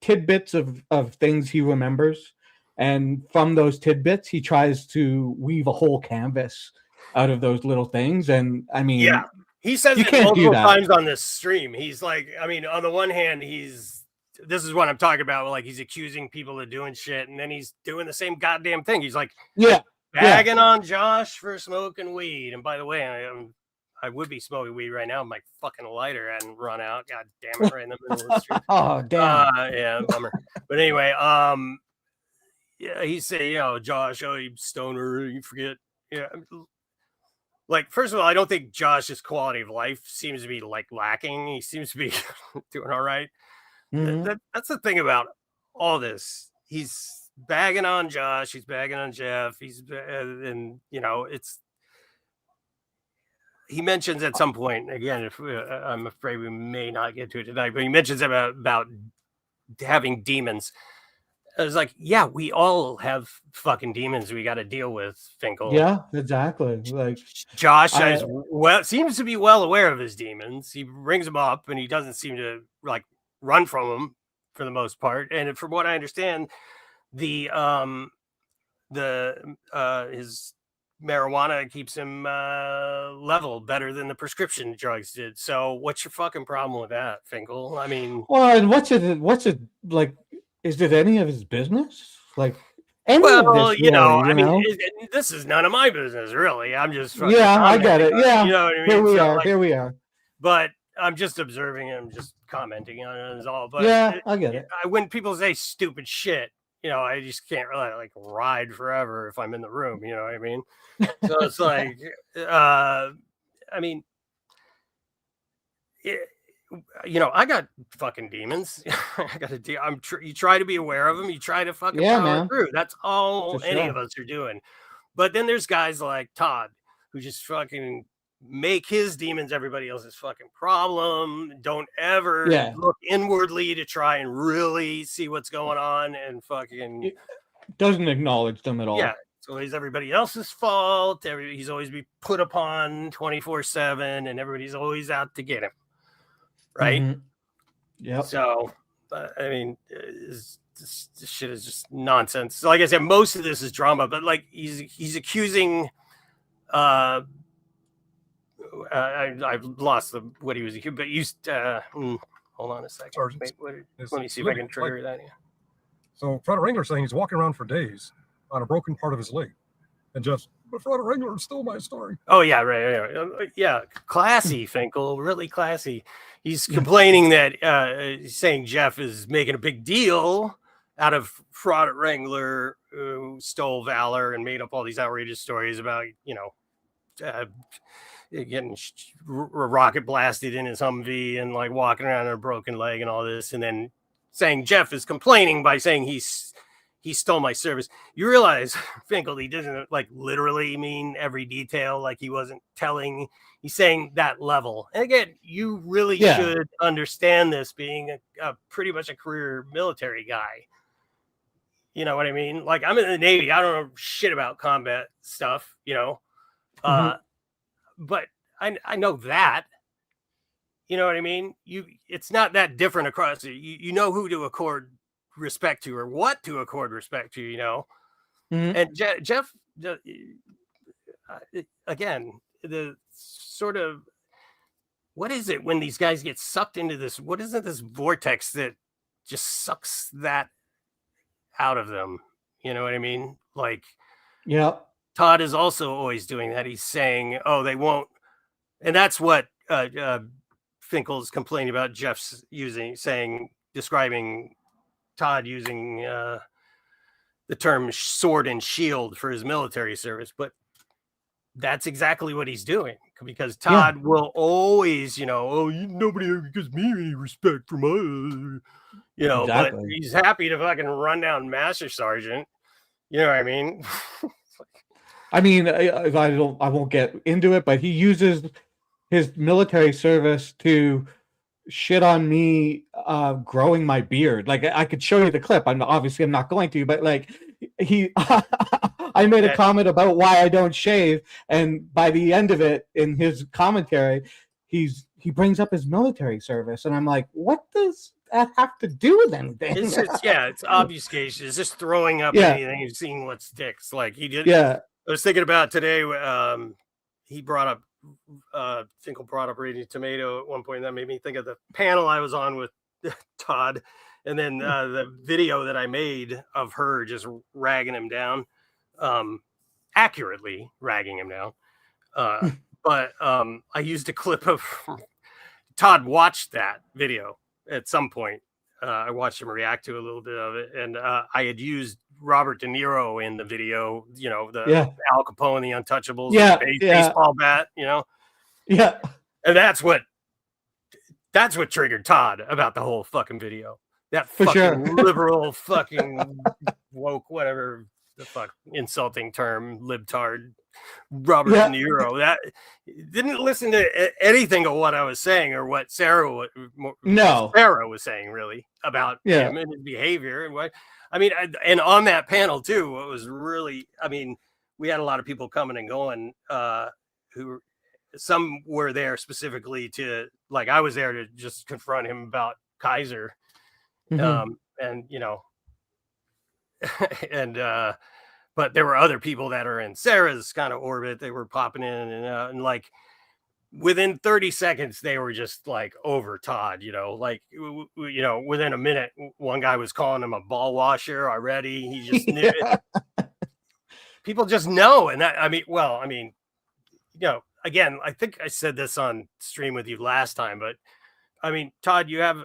tidbits of things he remembers, and from those tidbits he tries to weave a whole canvas out of those little things. And I mean, yeah, he says it multiple times on this stream. He's like, I mean, on the one hand, this is what I'm talking about. Like, he's accusing people of doing shit, and then he's doing the same goddamn thing. He's like, bagging on Josh for smoking weed. And by the way, I would be smoking weed right now. My fucking lighter hadn't run out. God damn it, right in the middle of the street. Oh, damn. Yeah, bummer. But anyway, yeah, he said, Josh, you stoner, you forget. Yeah. Like, first of all, I don't think Josh's quality of life seems to be like lacking. He seems to be doing all right. Mm-hmm. That's the thing about all this. He's bagging on Josh, he's bagging on Jeff, and he mentions at some point, again, if I'm afraid we may not get to it tonight, but he mentions about having demons. I was like, yeah, we all have fucking demons we got to deal with, Finkel. Yeah, exactly. Like, Josh seems to be well aware of his demons. He brings them up, and he doesn't seem to like run from them for the most part. And from what I understand, his marijuana keeps him level better than the prescription drugs did. So what's your fucking problem with that, Finkel? I mean, well, and what's it like? Is it any of his business? Like, I mean, this is none of my business, really. I'm just I get it. Yeah, you know what I mean? Here we are. But I'm just observing it. I'm just commenting on it is all. But yeah, I get it. When people say stupid shit, I just can't really like ride forever if I'm in the room. You know what I mean? So it's like, I mean, I got fucking demons. I got you try to be aware of them. You try to fucking power through. That's all any of us are doing. But then there's guys like Todd who just fucking make his demons everybody else's fucking problem. Don't ever look inwardly to try and really see what's going on, and fucking doesn't acknowledge them at all. Yeah, it's always everybody else's fault. He's always be put upon 24/7, and everybody's always out to get him. Right? Mm-hmm. Yeah. So, I mean, this shit is just nonsense. So, like I said, most of this is drama, but like he's accusing. I've lost what he was accused, but hold on a second. Wait, let me see if I can trigger that. So Fred Wrangler saying he's walking around for days on a broken part of his leg. And Jeff's, but Fred Wrangler stole my story. Oh, yeah, right. Yeah, classy, Finkel, really classy. He's complaining that he's saying Jeff is making a big deal out of Fraud Wrangler who stole Valor and made up all these outrageous stories about, getting rocket blasted in his Humvee and like walking around on a broken leg and all this. And then saying Jeff is complaining by saying he stole my service. You realize, Finkel, he doesn't like literally mean every detail. Like he wasn't telling, he's saying that level. And again, you really should understand this being a pretty much a career military guy. You know what I mean? Like I'm in the Navy. I don't know shit about combat stuff, but I know that. You know what I mean? It's not that different across. You know who to accord respect to or what to accord respect to, And Jeff, again, the sort of, what is it when these guys get sucked into this? What is it, this vortex that just sucks that out of them? You know what I mean? Like, yeah. Todd is also always doing that. He's saying, oh, they won't. And that's what Finkel's complaining about Jeff's describing Todd using the term sword and shield for his military service. But that's exactly what he's doing, because Todd will always, nobody ever gives me any respect for my, but he's happy to fucking run down Master Sergeant. You know what I mean? I mean, I won't get into it, but he uses his military service to shit on me growing my beard. Like I could show you the clip. I'm not going to, but like I made a comment about why I don't shave, and by the end of it, in his commentary, he brings up his military service, and I'm like, what does that have to do with anything? It's obfuscation. It's just throwing up anything and seeing what sticks. Like he did. Yeah. I was thinking about today. He brought up. Finkel brought up Raging Tomato at one point. That made me think of the panel I was on with Todd, and then the video that I made of her just ragging him down, accurately ragging him down. But I used a clip of Todd watched that video at some point. I watched him react to a little bit of it, and I had used Robert De Niro in the video, Al Capone, the Untouchables, baseball bat, Yeah. And that's what triggered Todd about the whole fucking video. That fucking liberal, fucking woke, whatever the fuck insulting term, libtard, Robert De Niro. That didn't listen to anything of what I was saying or what Sarah was saying really about him and his behavior and what. I mean, and on that panel too, what was really, we had a lot of people coming and going who some were there specifically to, like, I was there to just confront him about Kaiser. And, but there were other people that are in Sarah's kind of orbit. They were popping in and like within 30 seconds, they were just like over Todd, within a minute, one guy was calling him a ball washer already. He just knew it. People just know. And that, again, I think I said this on stream with you last time, but Todd, you have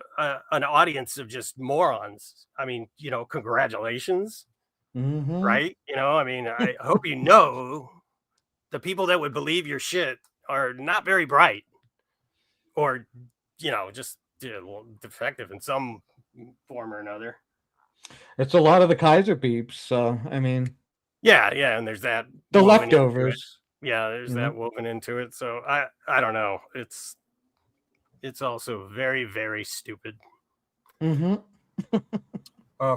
an audience of just morons. Congratulations. Right. I hope the people that would believe your shit are not very bright or, just defective in some form or another. It's a lot of the Kaiser peeps. So, yeah. And there's that. The leftovers. Yeah. There's that woven into it. So I don't know. It's also very, very stupid. Fraud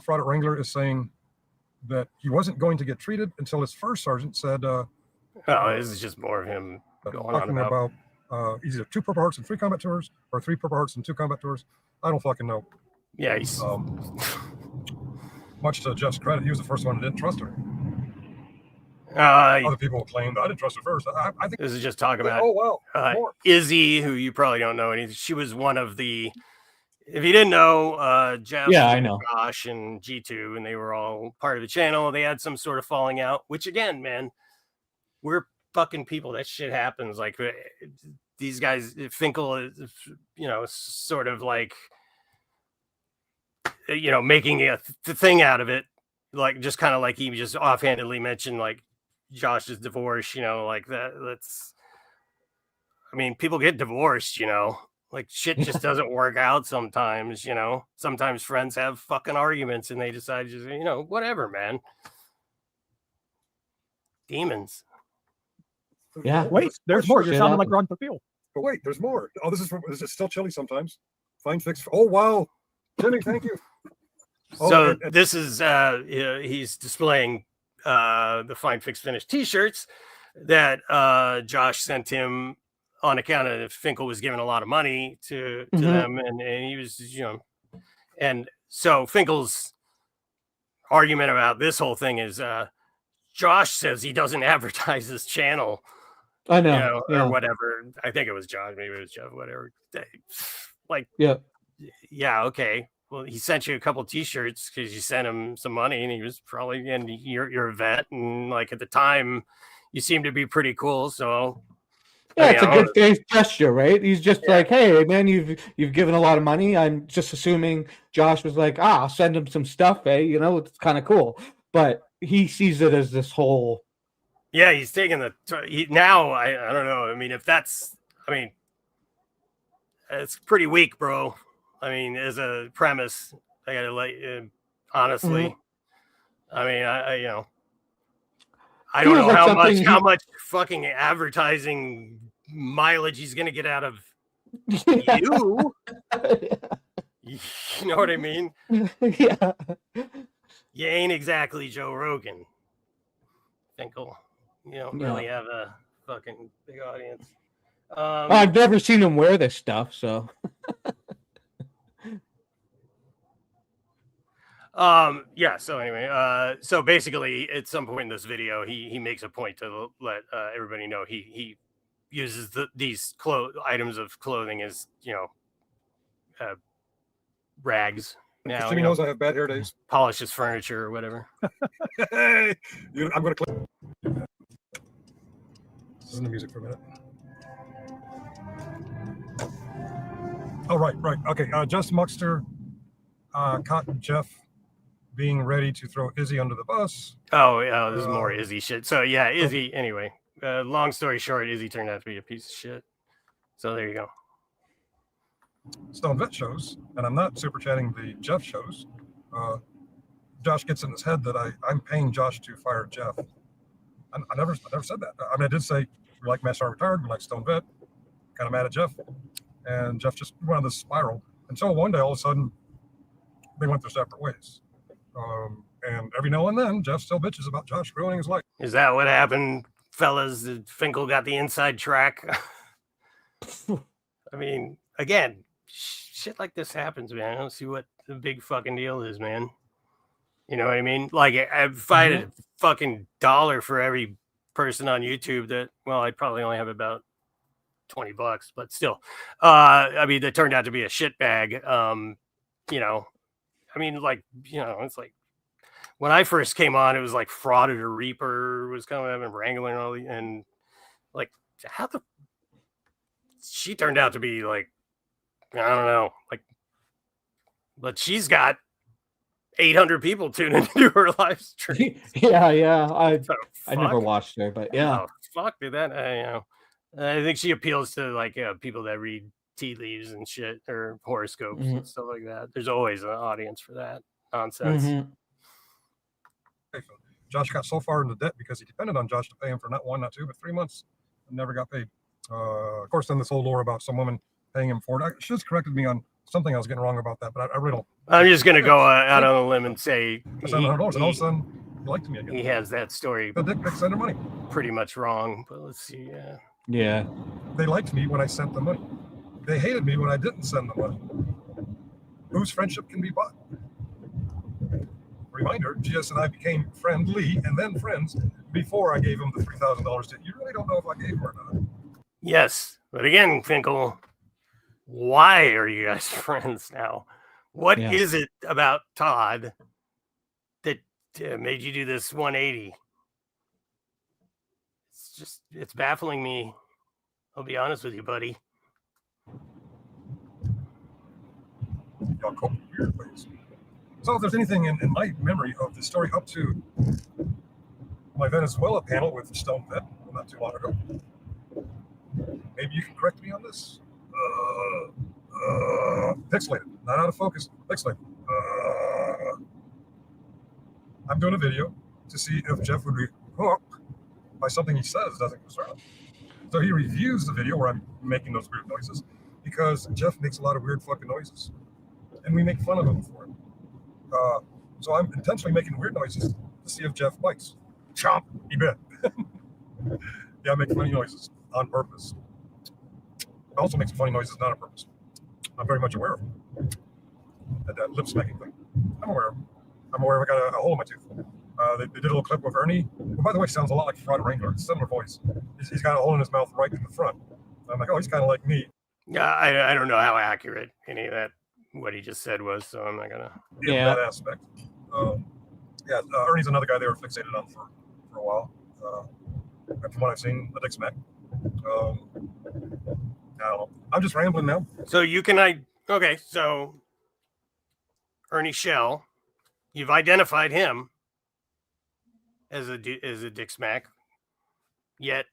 Wrangler is saying that he wasn't going to get treated until his first sergeant said, this is just more of him going on about either 2 Purple Hearts and 3 combat tours or 3 Purple Hearts and 2 combat tours. I don't fucking know. Yeah, he's much to Jeff's credit, he was the first one that didn't trust her. Other people claimed I didn't trust her first. I think this is just talking about Izzy, who you probably don't know anything. She was one of the if you didn't know, Jeff, Yeah, I know. Josh, and G2, and they were all part of the channel. They had some sort of falling out, which again, man, we're fucking people. That shit happens. Like these guys, Finkel is, sort of like, making a thing out of it. Like just kind of like he just offhandedly mentioned, like Josh's divorce, like that's, I mean, people get divorced, like shit just doesn't work out sometimes, sometimes friends have fucking arguments and they decide just, whatever, man. Demons. Yeah. Wait, there's more. You're Shit sounding like happens. Ron Popeil. But wait, there's more. Oh, this is still chilly sometimes. Fine fix. Oh wow, Jimmy, thank you. Oh, So this is he's displaying the Fine Fix Finish t-shirts that Josh sent him on account of Finkel was giving a lot of money to them, and he was, and so Finkel's argument about this whole thing is Josh says he doesn't advertise his channel. I know. Or whatever. I think it was Josh, maybe it was Jeff, whatever. Like, yeah, okay. Well, he sent you a couple t-shirts because you sent him some money, and he was probably, and you're a vet, and like at the time you seemed to be pretty cool. So yeah, it's a good faith gesture, right? He's just like, hey man, you've given a lot of money. I'm just assuming Josh was like, I'll send him some stuff, it's kind of cool. But he sees it as this whole. Yeah, he's taking now. I don't know. I mean, it's pretty weak, bro. I mean, as a premise, I gotta let you, honestly. I mean, I don't know how much fucking advertising mileage he's gonna get out of you. You know what I mean? Yeah. You ain't exactly Joe Rogan, Finkel. You don't really have a fucking big audience. I've never seen him wear this stuff, so. So anyway, so basically at some point in this video he makes a point to let everybody know he uses these items of clothing as rags. Now Jimmy knows I have bad hair days. Polishes furniture or whatever. Hey, I'm gonna click. Listen to music for a minute. Oh, right. Okay, Justin Muxter caught Jeff being ready to throw Izzy under the bus. Oh, yeah, this is more Izzy shit. So yeah, Izzy. Anyway, long story short, Izzy turned out to be a piece of shit. So there you go. Stone Vet shows, and I'm not super chatting the Jeff shows. Josh gets in his head that I'm paying Josh to fire Jeff. I never said that. I mean, I did say we like Master Retired, we like Stone Vet. Kind of mad at Jeff, and Jeff just went on this spiral until one day all of a sudden they went their separate ways. And every now and then Jeff still bitches about Josh ruining his life. Is that what happened, fellas? Finkel got the inside track. I mean, again, shit like this happens, man. I don't see what the big fucking deal is, man. You know what I mean? Like, if I had a fucking $1 for every person on YouTube I'd probably only have about $20, but still, I mean, that turned out to be a shit bag. I mean, like, it's like when I first came on, it was like Frauded or Reaper was coming up and wrangling all the, and like, she turned out to be like, I don't know, like, but she's got 800 people tuning into her live stream. Yeah. I never watched her, but yeah. Oh, fuck, did that? I think she appeals to like people that read tea leaves and shit or horoscopes and stuff like that. There's always an audience for that nonsense. Josh got so far into debt because he depended on Josh to pay him for not 1, not 2, but 3 months and never got paid. Of course, then this whole lore about some woman paying him for it. She just corrected me on something I was getting wrong about that, but I really don't. I'm just going to go out on a limb and say and all of a sudden he liked me again. He has that story the dick pics sending money. Pretty much wrong, but let's see. Yeah. They liked me when I sent the money. They hated me when I didn't send the money. Whose friendship can be bought? Reminder, GS and I became friendly and then friends before I gave him the $3,000 tip. You really don't know if I gave him or not. Yes, but again, Finkel, why are you guys friends now? What is it about Todd that made you do this 180? It's baffling me. I'll be honest with you, buddy. Y'all cope in weird ways. So if there's anything in my memory of the story up to my Venezuela panel with Stone Vet not too long ago, maybe you can correct me on this. Pixelated, not out of focus. Pixelated. I'm doing a video to see if Jeff would be hooked by something he says doesn't concern him. So he reviews the video where I'm making those weird noises because Jeff makes a lot of weird fucking noises, and we make fun of him for it. So I'm intentionally making weird noises to see if Jeff bites. Chomp, he bit. Yeah, I make funny noises on purpose. I also make some funny noises not on purpose. I'm very much aware of them. That lip smacking thing. I'm aware of them. I'm aware I got a hole in my tooth. They did a little clip with Ernie, who, by the way, sounds a lot like Fraud Wrangler. Similar voice. He's got a hole in his mouth right in the front. I'm like, oh, he's kind of like me. Yeah, I don't know how accurate any of that, what he just said was, so I'm not going to. In that aspect. Ernie's another guy they were fixated on for a while. From what I've seen, a dick smack. I don't know. I'm just rambling now. So okay, so Ernie Shell, you've identified him as a dick smack, yet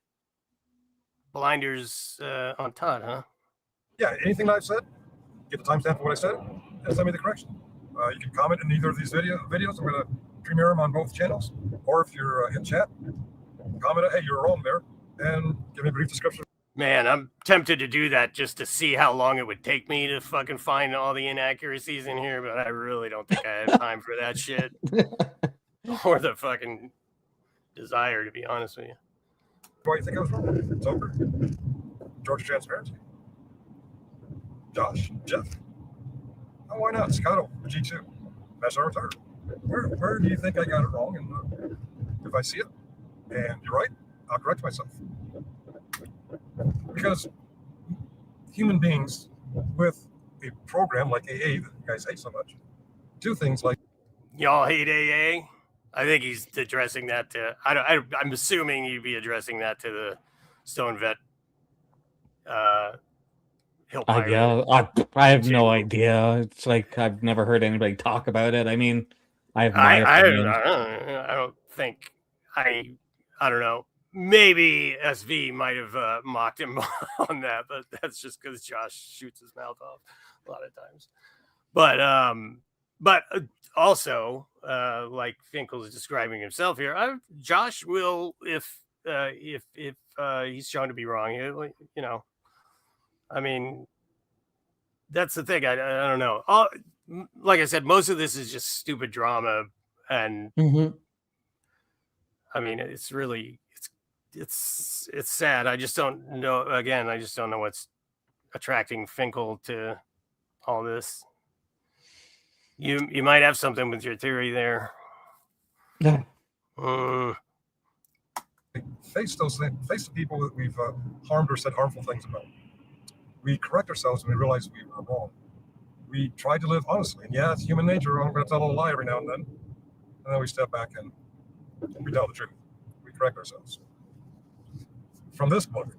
blinders on Todd, huh? Yeah, anything that I've said, get the timestamp for what I said, and send me the correction. You can comment in either of these videos. I'm going to premiere them on both channels. Or if you're in chat, comment, hey, you were wrong there, and give me a brief description. Man, I'm tempted to do that just to see how long it would take me to fucking find all the inaccuracies in here, but I really don't think I have time for that shit. Or the fucking desire, to be honest with you. Why do you think I was wrong? It's over. Georgia Transparency. Josh, Jeff. Oh, why not? Scotto, G2. Master Retard. Where do you think I got it wrong? And if I see it and you're right, I'll correct myself. Because human beings with a program like AA that you guys hate so much do things like. Y'all hate AA? I think he's addressing that to. I'm assuming you'd be addressing that to the Stone Vet. I have no idea. It's like I've never heard anybody talk about it. I mean, I have my opinion. I don't think I don't know. Maybe SV might have mocked him on that, but that's just because Josh shoots his mouth off a lot of times. But also, like Finkel is describing himself here, Josh will, if he's shown to be wrong, you know. I mean, that's the thing. I don't know. Like I said, most of this is just stupid drama, and I mean, it's really it's sad. I just don't know. Again, I just don't know what's attracting Finkel to all this. You might have something with your theory there. Yeah. Face those things. Face the people that we've harmed or said harmful things about. We correct ourselves when we realize we were wrong. We try to live honestly. And yeah, it's human nature. I'm going to tell a little lie every now and then. And then we step back and we tell the truth. We correct ourselves. From this book,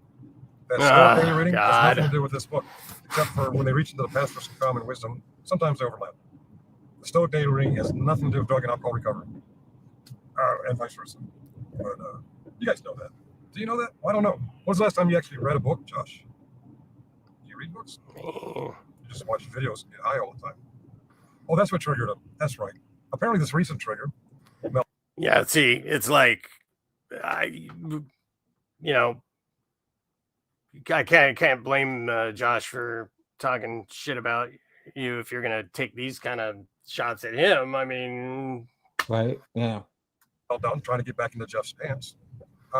that story thing you're reading has nothing to do with this book, except for when they reach into the past for some common wisdom, sometimes they overlap. The Stoic daily reading has nothing to do with drug and alcohol recovery, and vice versa. But you guys know that. Do you know that? Well, I don't know. When's the last time you actually read a book, Josh? Do you read books? You just watch videos and get high all the time. Oh, that's what triggered him. That's right. Apparently, this recent trigger. Yeah, see, it's like, I can't blame Josh for talking shit about you if you're gonna take these kind of shots at him. I mean, right? Yeah. Well done, trying to get back into Jeff's pants.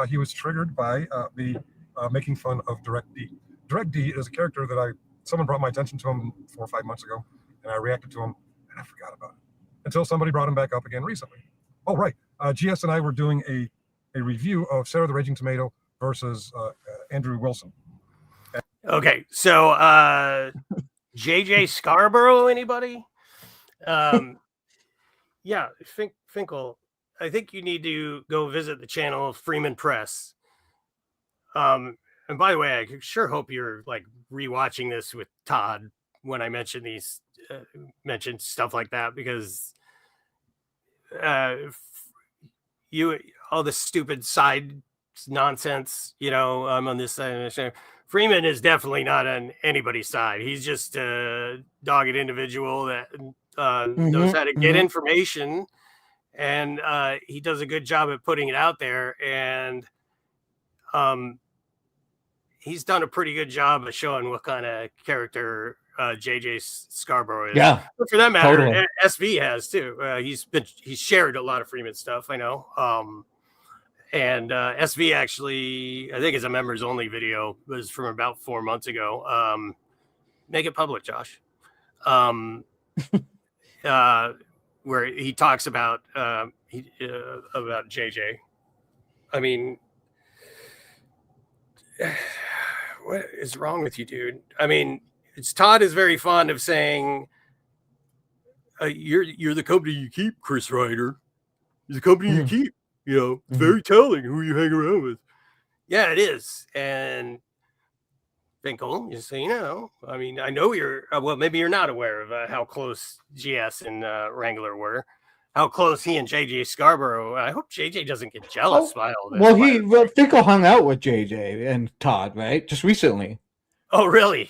He was triggered by the making fun of Direct D. Direct D is a character that someone brought my attention to him 4 or 5 months ago, and I reacted to him, and I forgot about it until somebody brought him back up again recently. Oh, right. GS and I were doing a review of Sarah the Raging Tomato versus Andrew Wilson. Okay, so JJ Scarborough, anybody? Yeah, Finkel. I think you need to go visit the channel of Freeman Press. And by the way, I sure hope you're like rewatching this with Todd when I mention mention stuff like that, because you all this stupid side nonsense, I'm on this side. Freeman is definitely not on anybody's side. He's just a dogged individual that knows how to get information, and he does a good job at putting it out there. And he's done a pretty good job of showing what kind of character JJ Scarborough is. Yeah, but for that matter, totally. SV has too. He's shared a lot of Freeman stuff, I know. And SV actually, I think it's a members only video, was from about 4 months ago. Make it public, Josh. Where he talks about JJ. I mean, what is wrong with you, dude? I mean, Todd is very fond of saying, "You're the company you keep, Chris Ryder. You're the company you keep." It's very telling who you hang around with. Yeah, it is. And Finkel, just so you know, I mean, I know you're, well, maybe you're not aware of how close GS and Wrangler were, how close he and JJ Scarborough. I hope JJ doesn't get jealous by all this. Well, Finkel hung out with JJ and Todd, right? Just recently. Oh, really?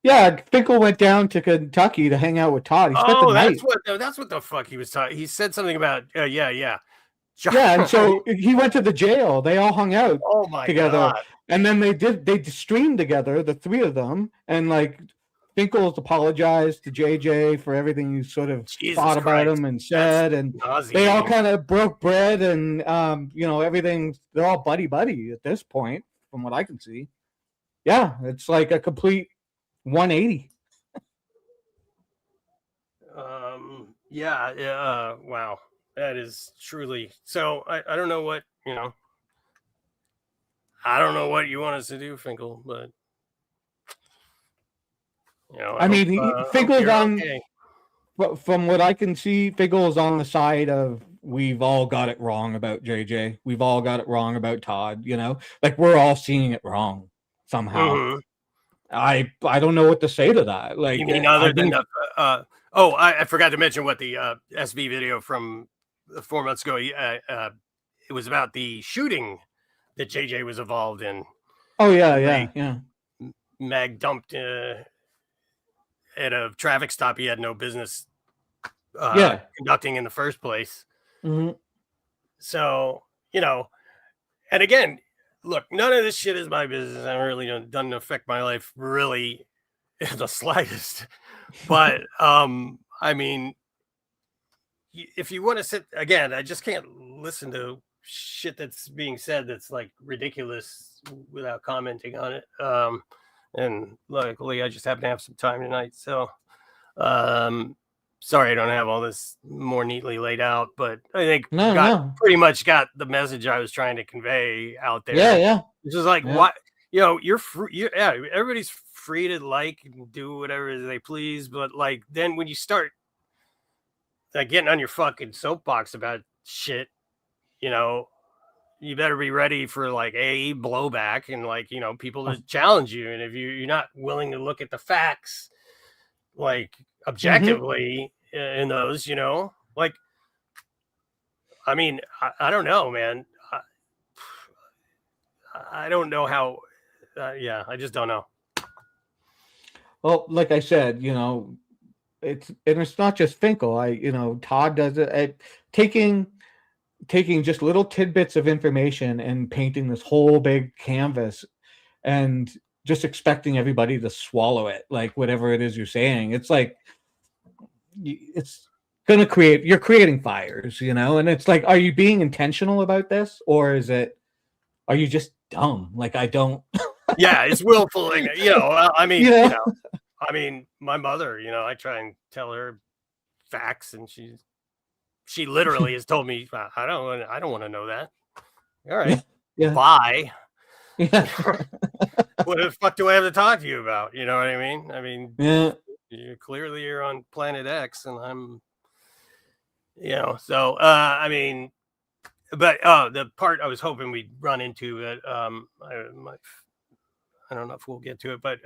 Yeah, Finkel went down to Kentucky to hang out with Todd. He spent the night. That's what the fuck he was talking. He said something about, yeah. Yeah, and so he went to the jail. They all hung out together. God. And then they streamed together, the three of them, and like Finkel's apologized to JJ for everything he sort of thought about him and said, and they all kind of broke bread, and everything. They're all buddy at this point, from what I can see. Yeah, it's like a complete 180. Wow. That is truly so. I don't know what I don't know what you want us to do, Finkel, but Finkel's on. Okay. From what I can see, Finkel is on the side of we've all got it wrong about JJ. We've all got it wrong about Todd. Like we're all seeing it wrong somehow. Mm-hmm. I don't know what to say to that. Like, you mean other than I forgot to mention what the SV video from 4 months ago. It was about the shooting that JJ was involved in. Oh yeah. Mag dumped at a traffic stop he had no business conducting in the first place. Mm-hmm. So and again, look, none of this shit is my business. I really doesn't affect my life really in the slightest. But I mean, if you want to sit again, I just can't listen to shit that's being said that's like ridiculous without commenting on it. And luckily, I just happen to have some time tonight, so sorry I don't have all this more neatly laid out, but I think pretty much got the message I was trying to convey out there. Yeah. Which is like, what, you're free. Everybody's free to like and do whatever they please, but like then when you start like getting on your fucking soapbox about shit, you better be ready for like blowback and like people to challenge you. And if you're not willing to look at the facts like objectively in those, like I mean, I don't know, man. I don't know how. I just don't know. Well, like I said, it's not just Finkel. Todd does it taking just little tidbits of information and painting this whole big canvas and just expecting everybody to swallow it, like whatever it is you're saying. It's like, it's going to you're creating fires, and it's like, are you being intentional about this? Or are you just dumb? Like, I don't. Yeah, it's willful. I mean, my mother, I try and tell her facts and she literally has told me, I don't want to know that. All right. Yeah. Bye. Yeah. what the fuck do I have to talk to you about? You know what I mean? I mean, Yeah. clearly you're on Planet X, and I'm, so I mean, but the part I was hoping we'd run into that I don't know if we'll get to it, but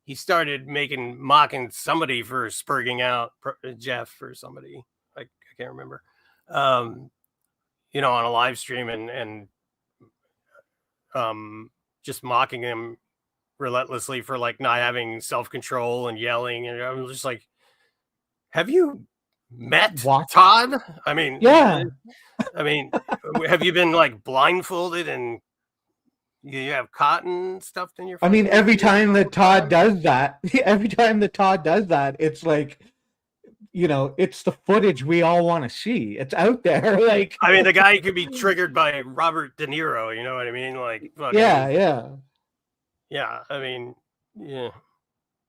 he started mocking somebody for spurging out Jeff or somebody. I can't remember. On a live stream and just mocking him relentlessly for like not having self-control and yelling. And I was just like, have you met Todd? I mean, yeah. Have you been like blindfolded and you have cotton stuffed in your face? I mean, every time that Todd does that, it's like, it's the footage we all want to see. It's out there. Like, I mean, the guy could be triggered by Robert De Niro. You know what I mean? Like, fucking, yeah. I mean, yeah.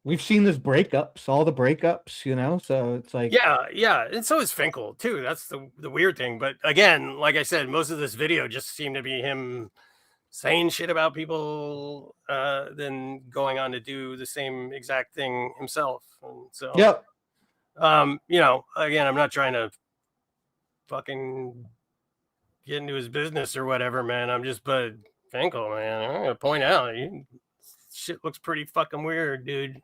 We've seen this breakups, all the breakups, so it's like, yeah, and so is Finkel too. That's the weird thing. But again, like I said, most of this video just seemed to be him saying shit about people, then going on to do the same exact thing himself. And so, again, I'm not trying to fucking get into his business or whatever, man. I'm just, but Finkel, man, I'm gonna point out, shit looks pretty fucking weird, dude.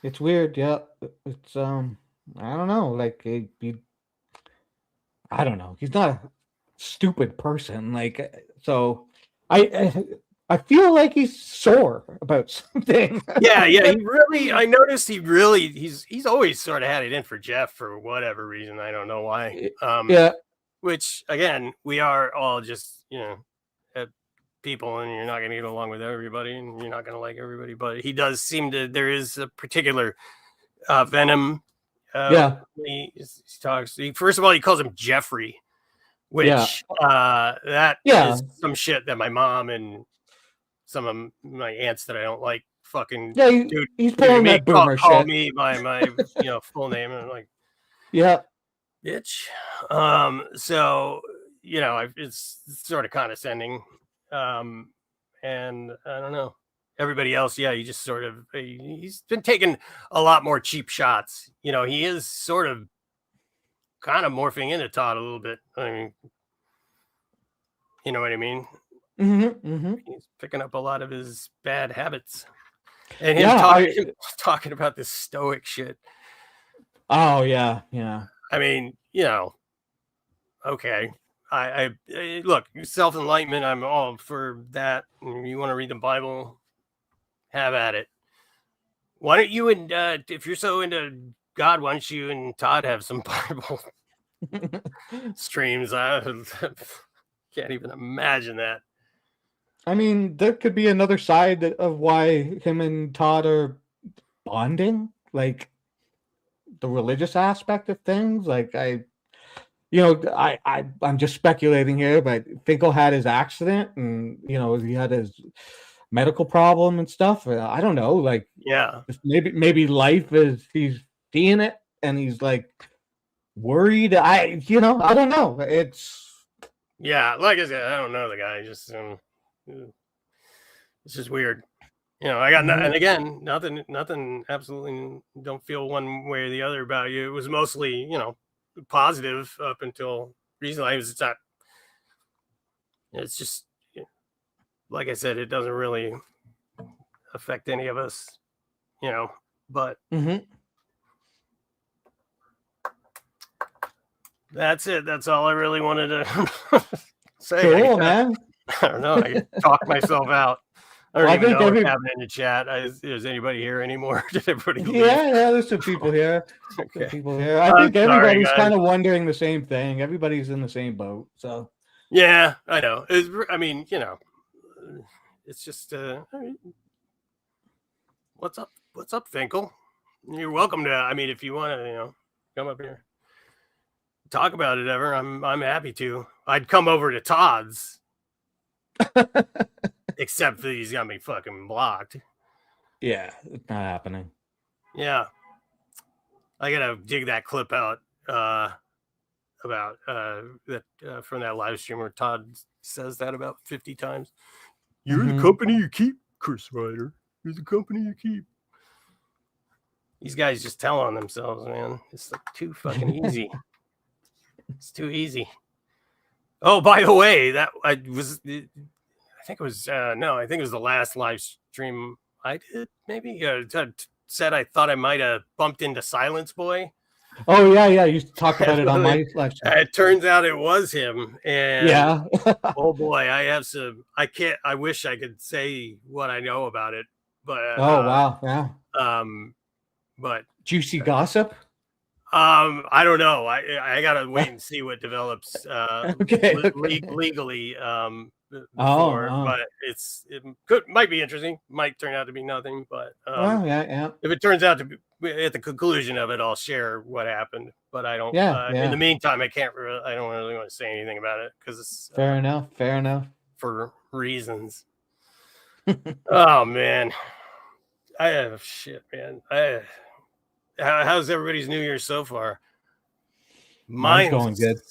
It's weird, yeah. It's I don't know, like I don't know. He's not a stupid person, like, so I feel like he's sore about something. Yeah, I noticed he's always sort of had it in for Jeff for whatever reason. I don't know why. Yeah. Which again, we are all just, people, and you're not going to get along with everybody, and you're not going to like everybody. But he does seem to. There is a particular venom. He talks. First of all, he calls him Jeffrey, which that is some shit that my mom and some of my aunts that I don't like fucking. Yeah, he's pulling that boomer shit. Call me by my full name, and I'm like, bitch. So it's sort of condescending. And I don't know, everybody else. Yeah, he just sort of, he's been taking a lot more cheap shots. He is sort of kind of morphing into Todd a little bit. I mean, you know what I mean? Mm-hmm. He's picking up a lot of his bad habits, and him talking about this stoic shit. Oh yeah. I mean, okay. I look, self-enlightenment, I'm all for that. You want to read the Bible, have at it. Why don't you and if you're so into God, why don't you and Todd have some Bible streams? I can't even imagine that. I mean, there could be another side of why him and Todd are bonding, like the religious aspect of things. Like I'm just speculating here, but Finkel had his accident, and he had his medical problem and stuff. I don't know, like, maybe life is, he's seeing it and he's like worried. I don't know. It's like I said, I don't know the guy. Just it's just weird. I got and again, nothing. Absolutely, don't feel one way or the other about you. It was mostly, positive up until recently. It's just, like I said, it doesn't really affect any of us, but that's it. That's all I really wanted to say. Cool, man. I don't know. I talked myself out. I don't even know what's happening in the chat. Is anybody here anymore? Did everybody leave? Yeah, there's some people here. Okay. I think everybody's kind of wondering the same thing. Everybody's in the same boat. So yeah, I know. It's just what's up, Finkel? You're welcome to. I mean, if you want to, come up here, talk about it ever. I'm happy to. I'd come over to Todd's. Except that he's got me fucking blocked. Yeah, it's not happening. Yeah. I gotta dig that clip out about that from that live stream where Todd says that about 50 times. You're the company you keep. Chris Ryder is the company you keep. These guys just tell on themselves, man. It's like too fucking easy. It's too easy. Oh, by the way, I think it was the last live stream I did. Maybe said I thought I might have bumped into Silence Boy. Oh yeah. You talked about it on my live stream. It turns out it was him, and Yeah. oh boy, I have some. I wish I could say what I know about it, but Oh wow, yeah. But Juicy gossip. I don't know. I gotta wait and see what develops Okay. legally before, but it might be interesting. Might turn out to be nothing, but yeah. If it turns out to be at the conclusion of it, I'll share what happened. But I don't. In the meantime, I don't really want to say anything about it because it's fair enough. For reasons. Oh man, I have shit, man. How's everybody's New Year so far? Mine's going good.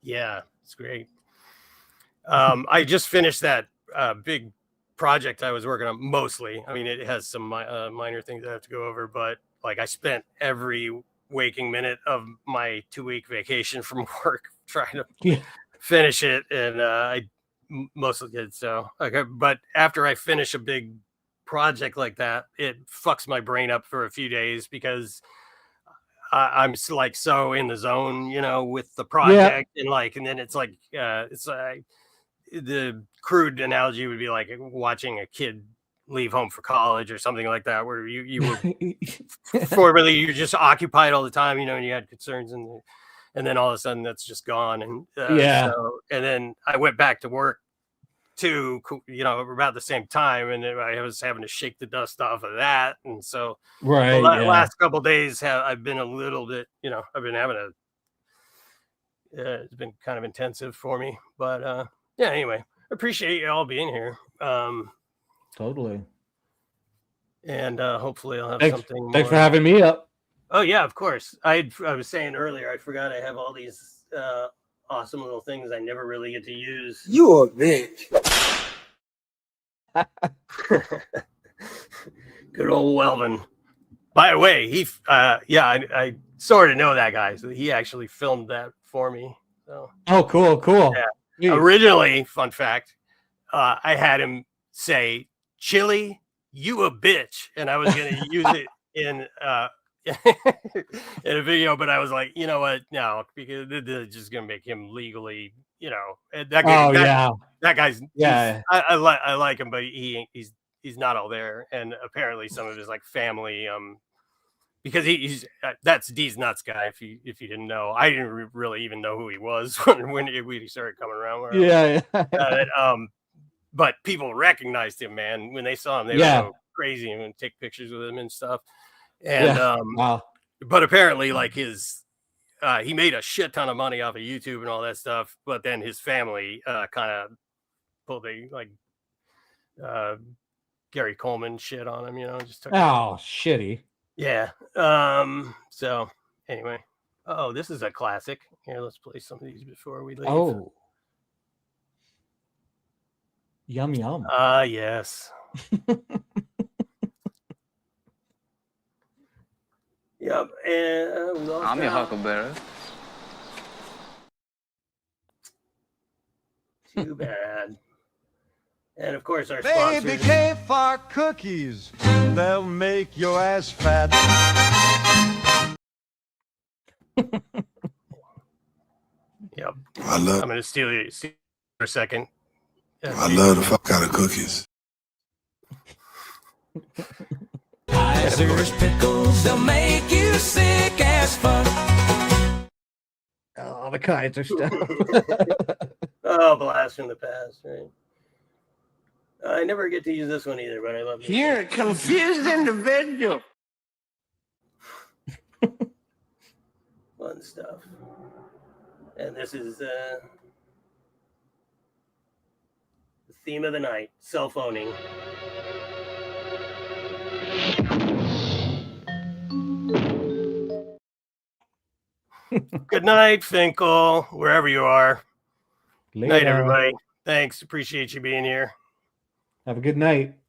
Yeah, it's great. I just finished that big project I was working on. Mostly, I mean, it has some minor things I have to go over, but like I spent every waking minute of my 2-week vacation from work trying to finish it, and I mostly did so. Okay, but after I finish a big project like that, it fucks my brain up for a few days because I'm like so in the zone, with the project, and then it's like the crude analogy would be like watching a kid leave home for college or something like that, where you were formerly you're just occupied all the time, and you had concerns, and then all of a sudden that's just gone, and and then I went back to work too, about the same time, and I was having to shake the dust off of that, and so the last couple of days I've been a little bit, I've been having it's been kind of intensive for me, but anyway, appreciate you all being here. Totally. And hopefully I'll have something. Thanks for having me up. Oh yeah, of course. I was saying earlier, I forgot I have all these awesome little things I never really get to use. You a bitch. Good old Welvin. By the way, I sort of know that guy. So he actually filmed that for me. So. Oh, cool. Yeah. Originally, fun fact, I had him say, "Chili, you a bitch," and I was going to use it in in a video, but I was like, you know what? No, because this is just going to make him legally, that guy's. Yeah, I like him, but he's not all there, and apparently some of his like family, because he's that's D's nuts guy. If you didn't know, I didn't really even know who he was when we started coming around. But people recognized him, man. When they saw him, they would go crazy and take pictures with him and stuff. And but apparently, like his, he made a shit ton of money off of YouTube and all that stuff. But then his family kind of pulled a Gary Coleman shit on him, just took shitty. Yeah. So anyway, this is a classic. Here, let's play some of these before we leave. Oh, yum. Yes. Yep. And I'm your huckleberry. Too bad. And of course, our sponsors. Baby K-Far cookies, they'll make your ass fat. Yep. I'm going to steal you for a second. I love the fuck out of cookies. Kaiser's pickles, they'll make you sick as fuck. Oh, the Kaiser stuff. Oh, blast from the past, right? I never get to use this one either, but I love it. You're a confused individual. Fun stuff. And this is the theme of the night, self-owning. Good night, Finkel, wherever you are. Later. Night, everybody. Thanks. Appreciate you being here. Have a good night.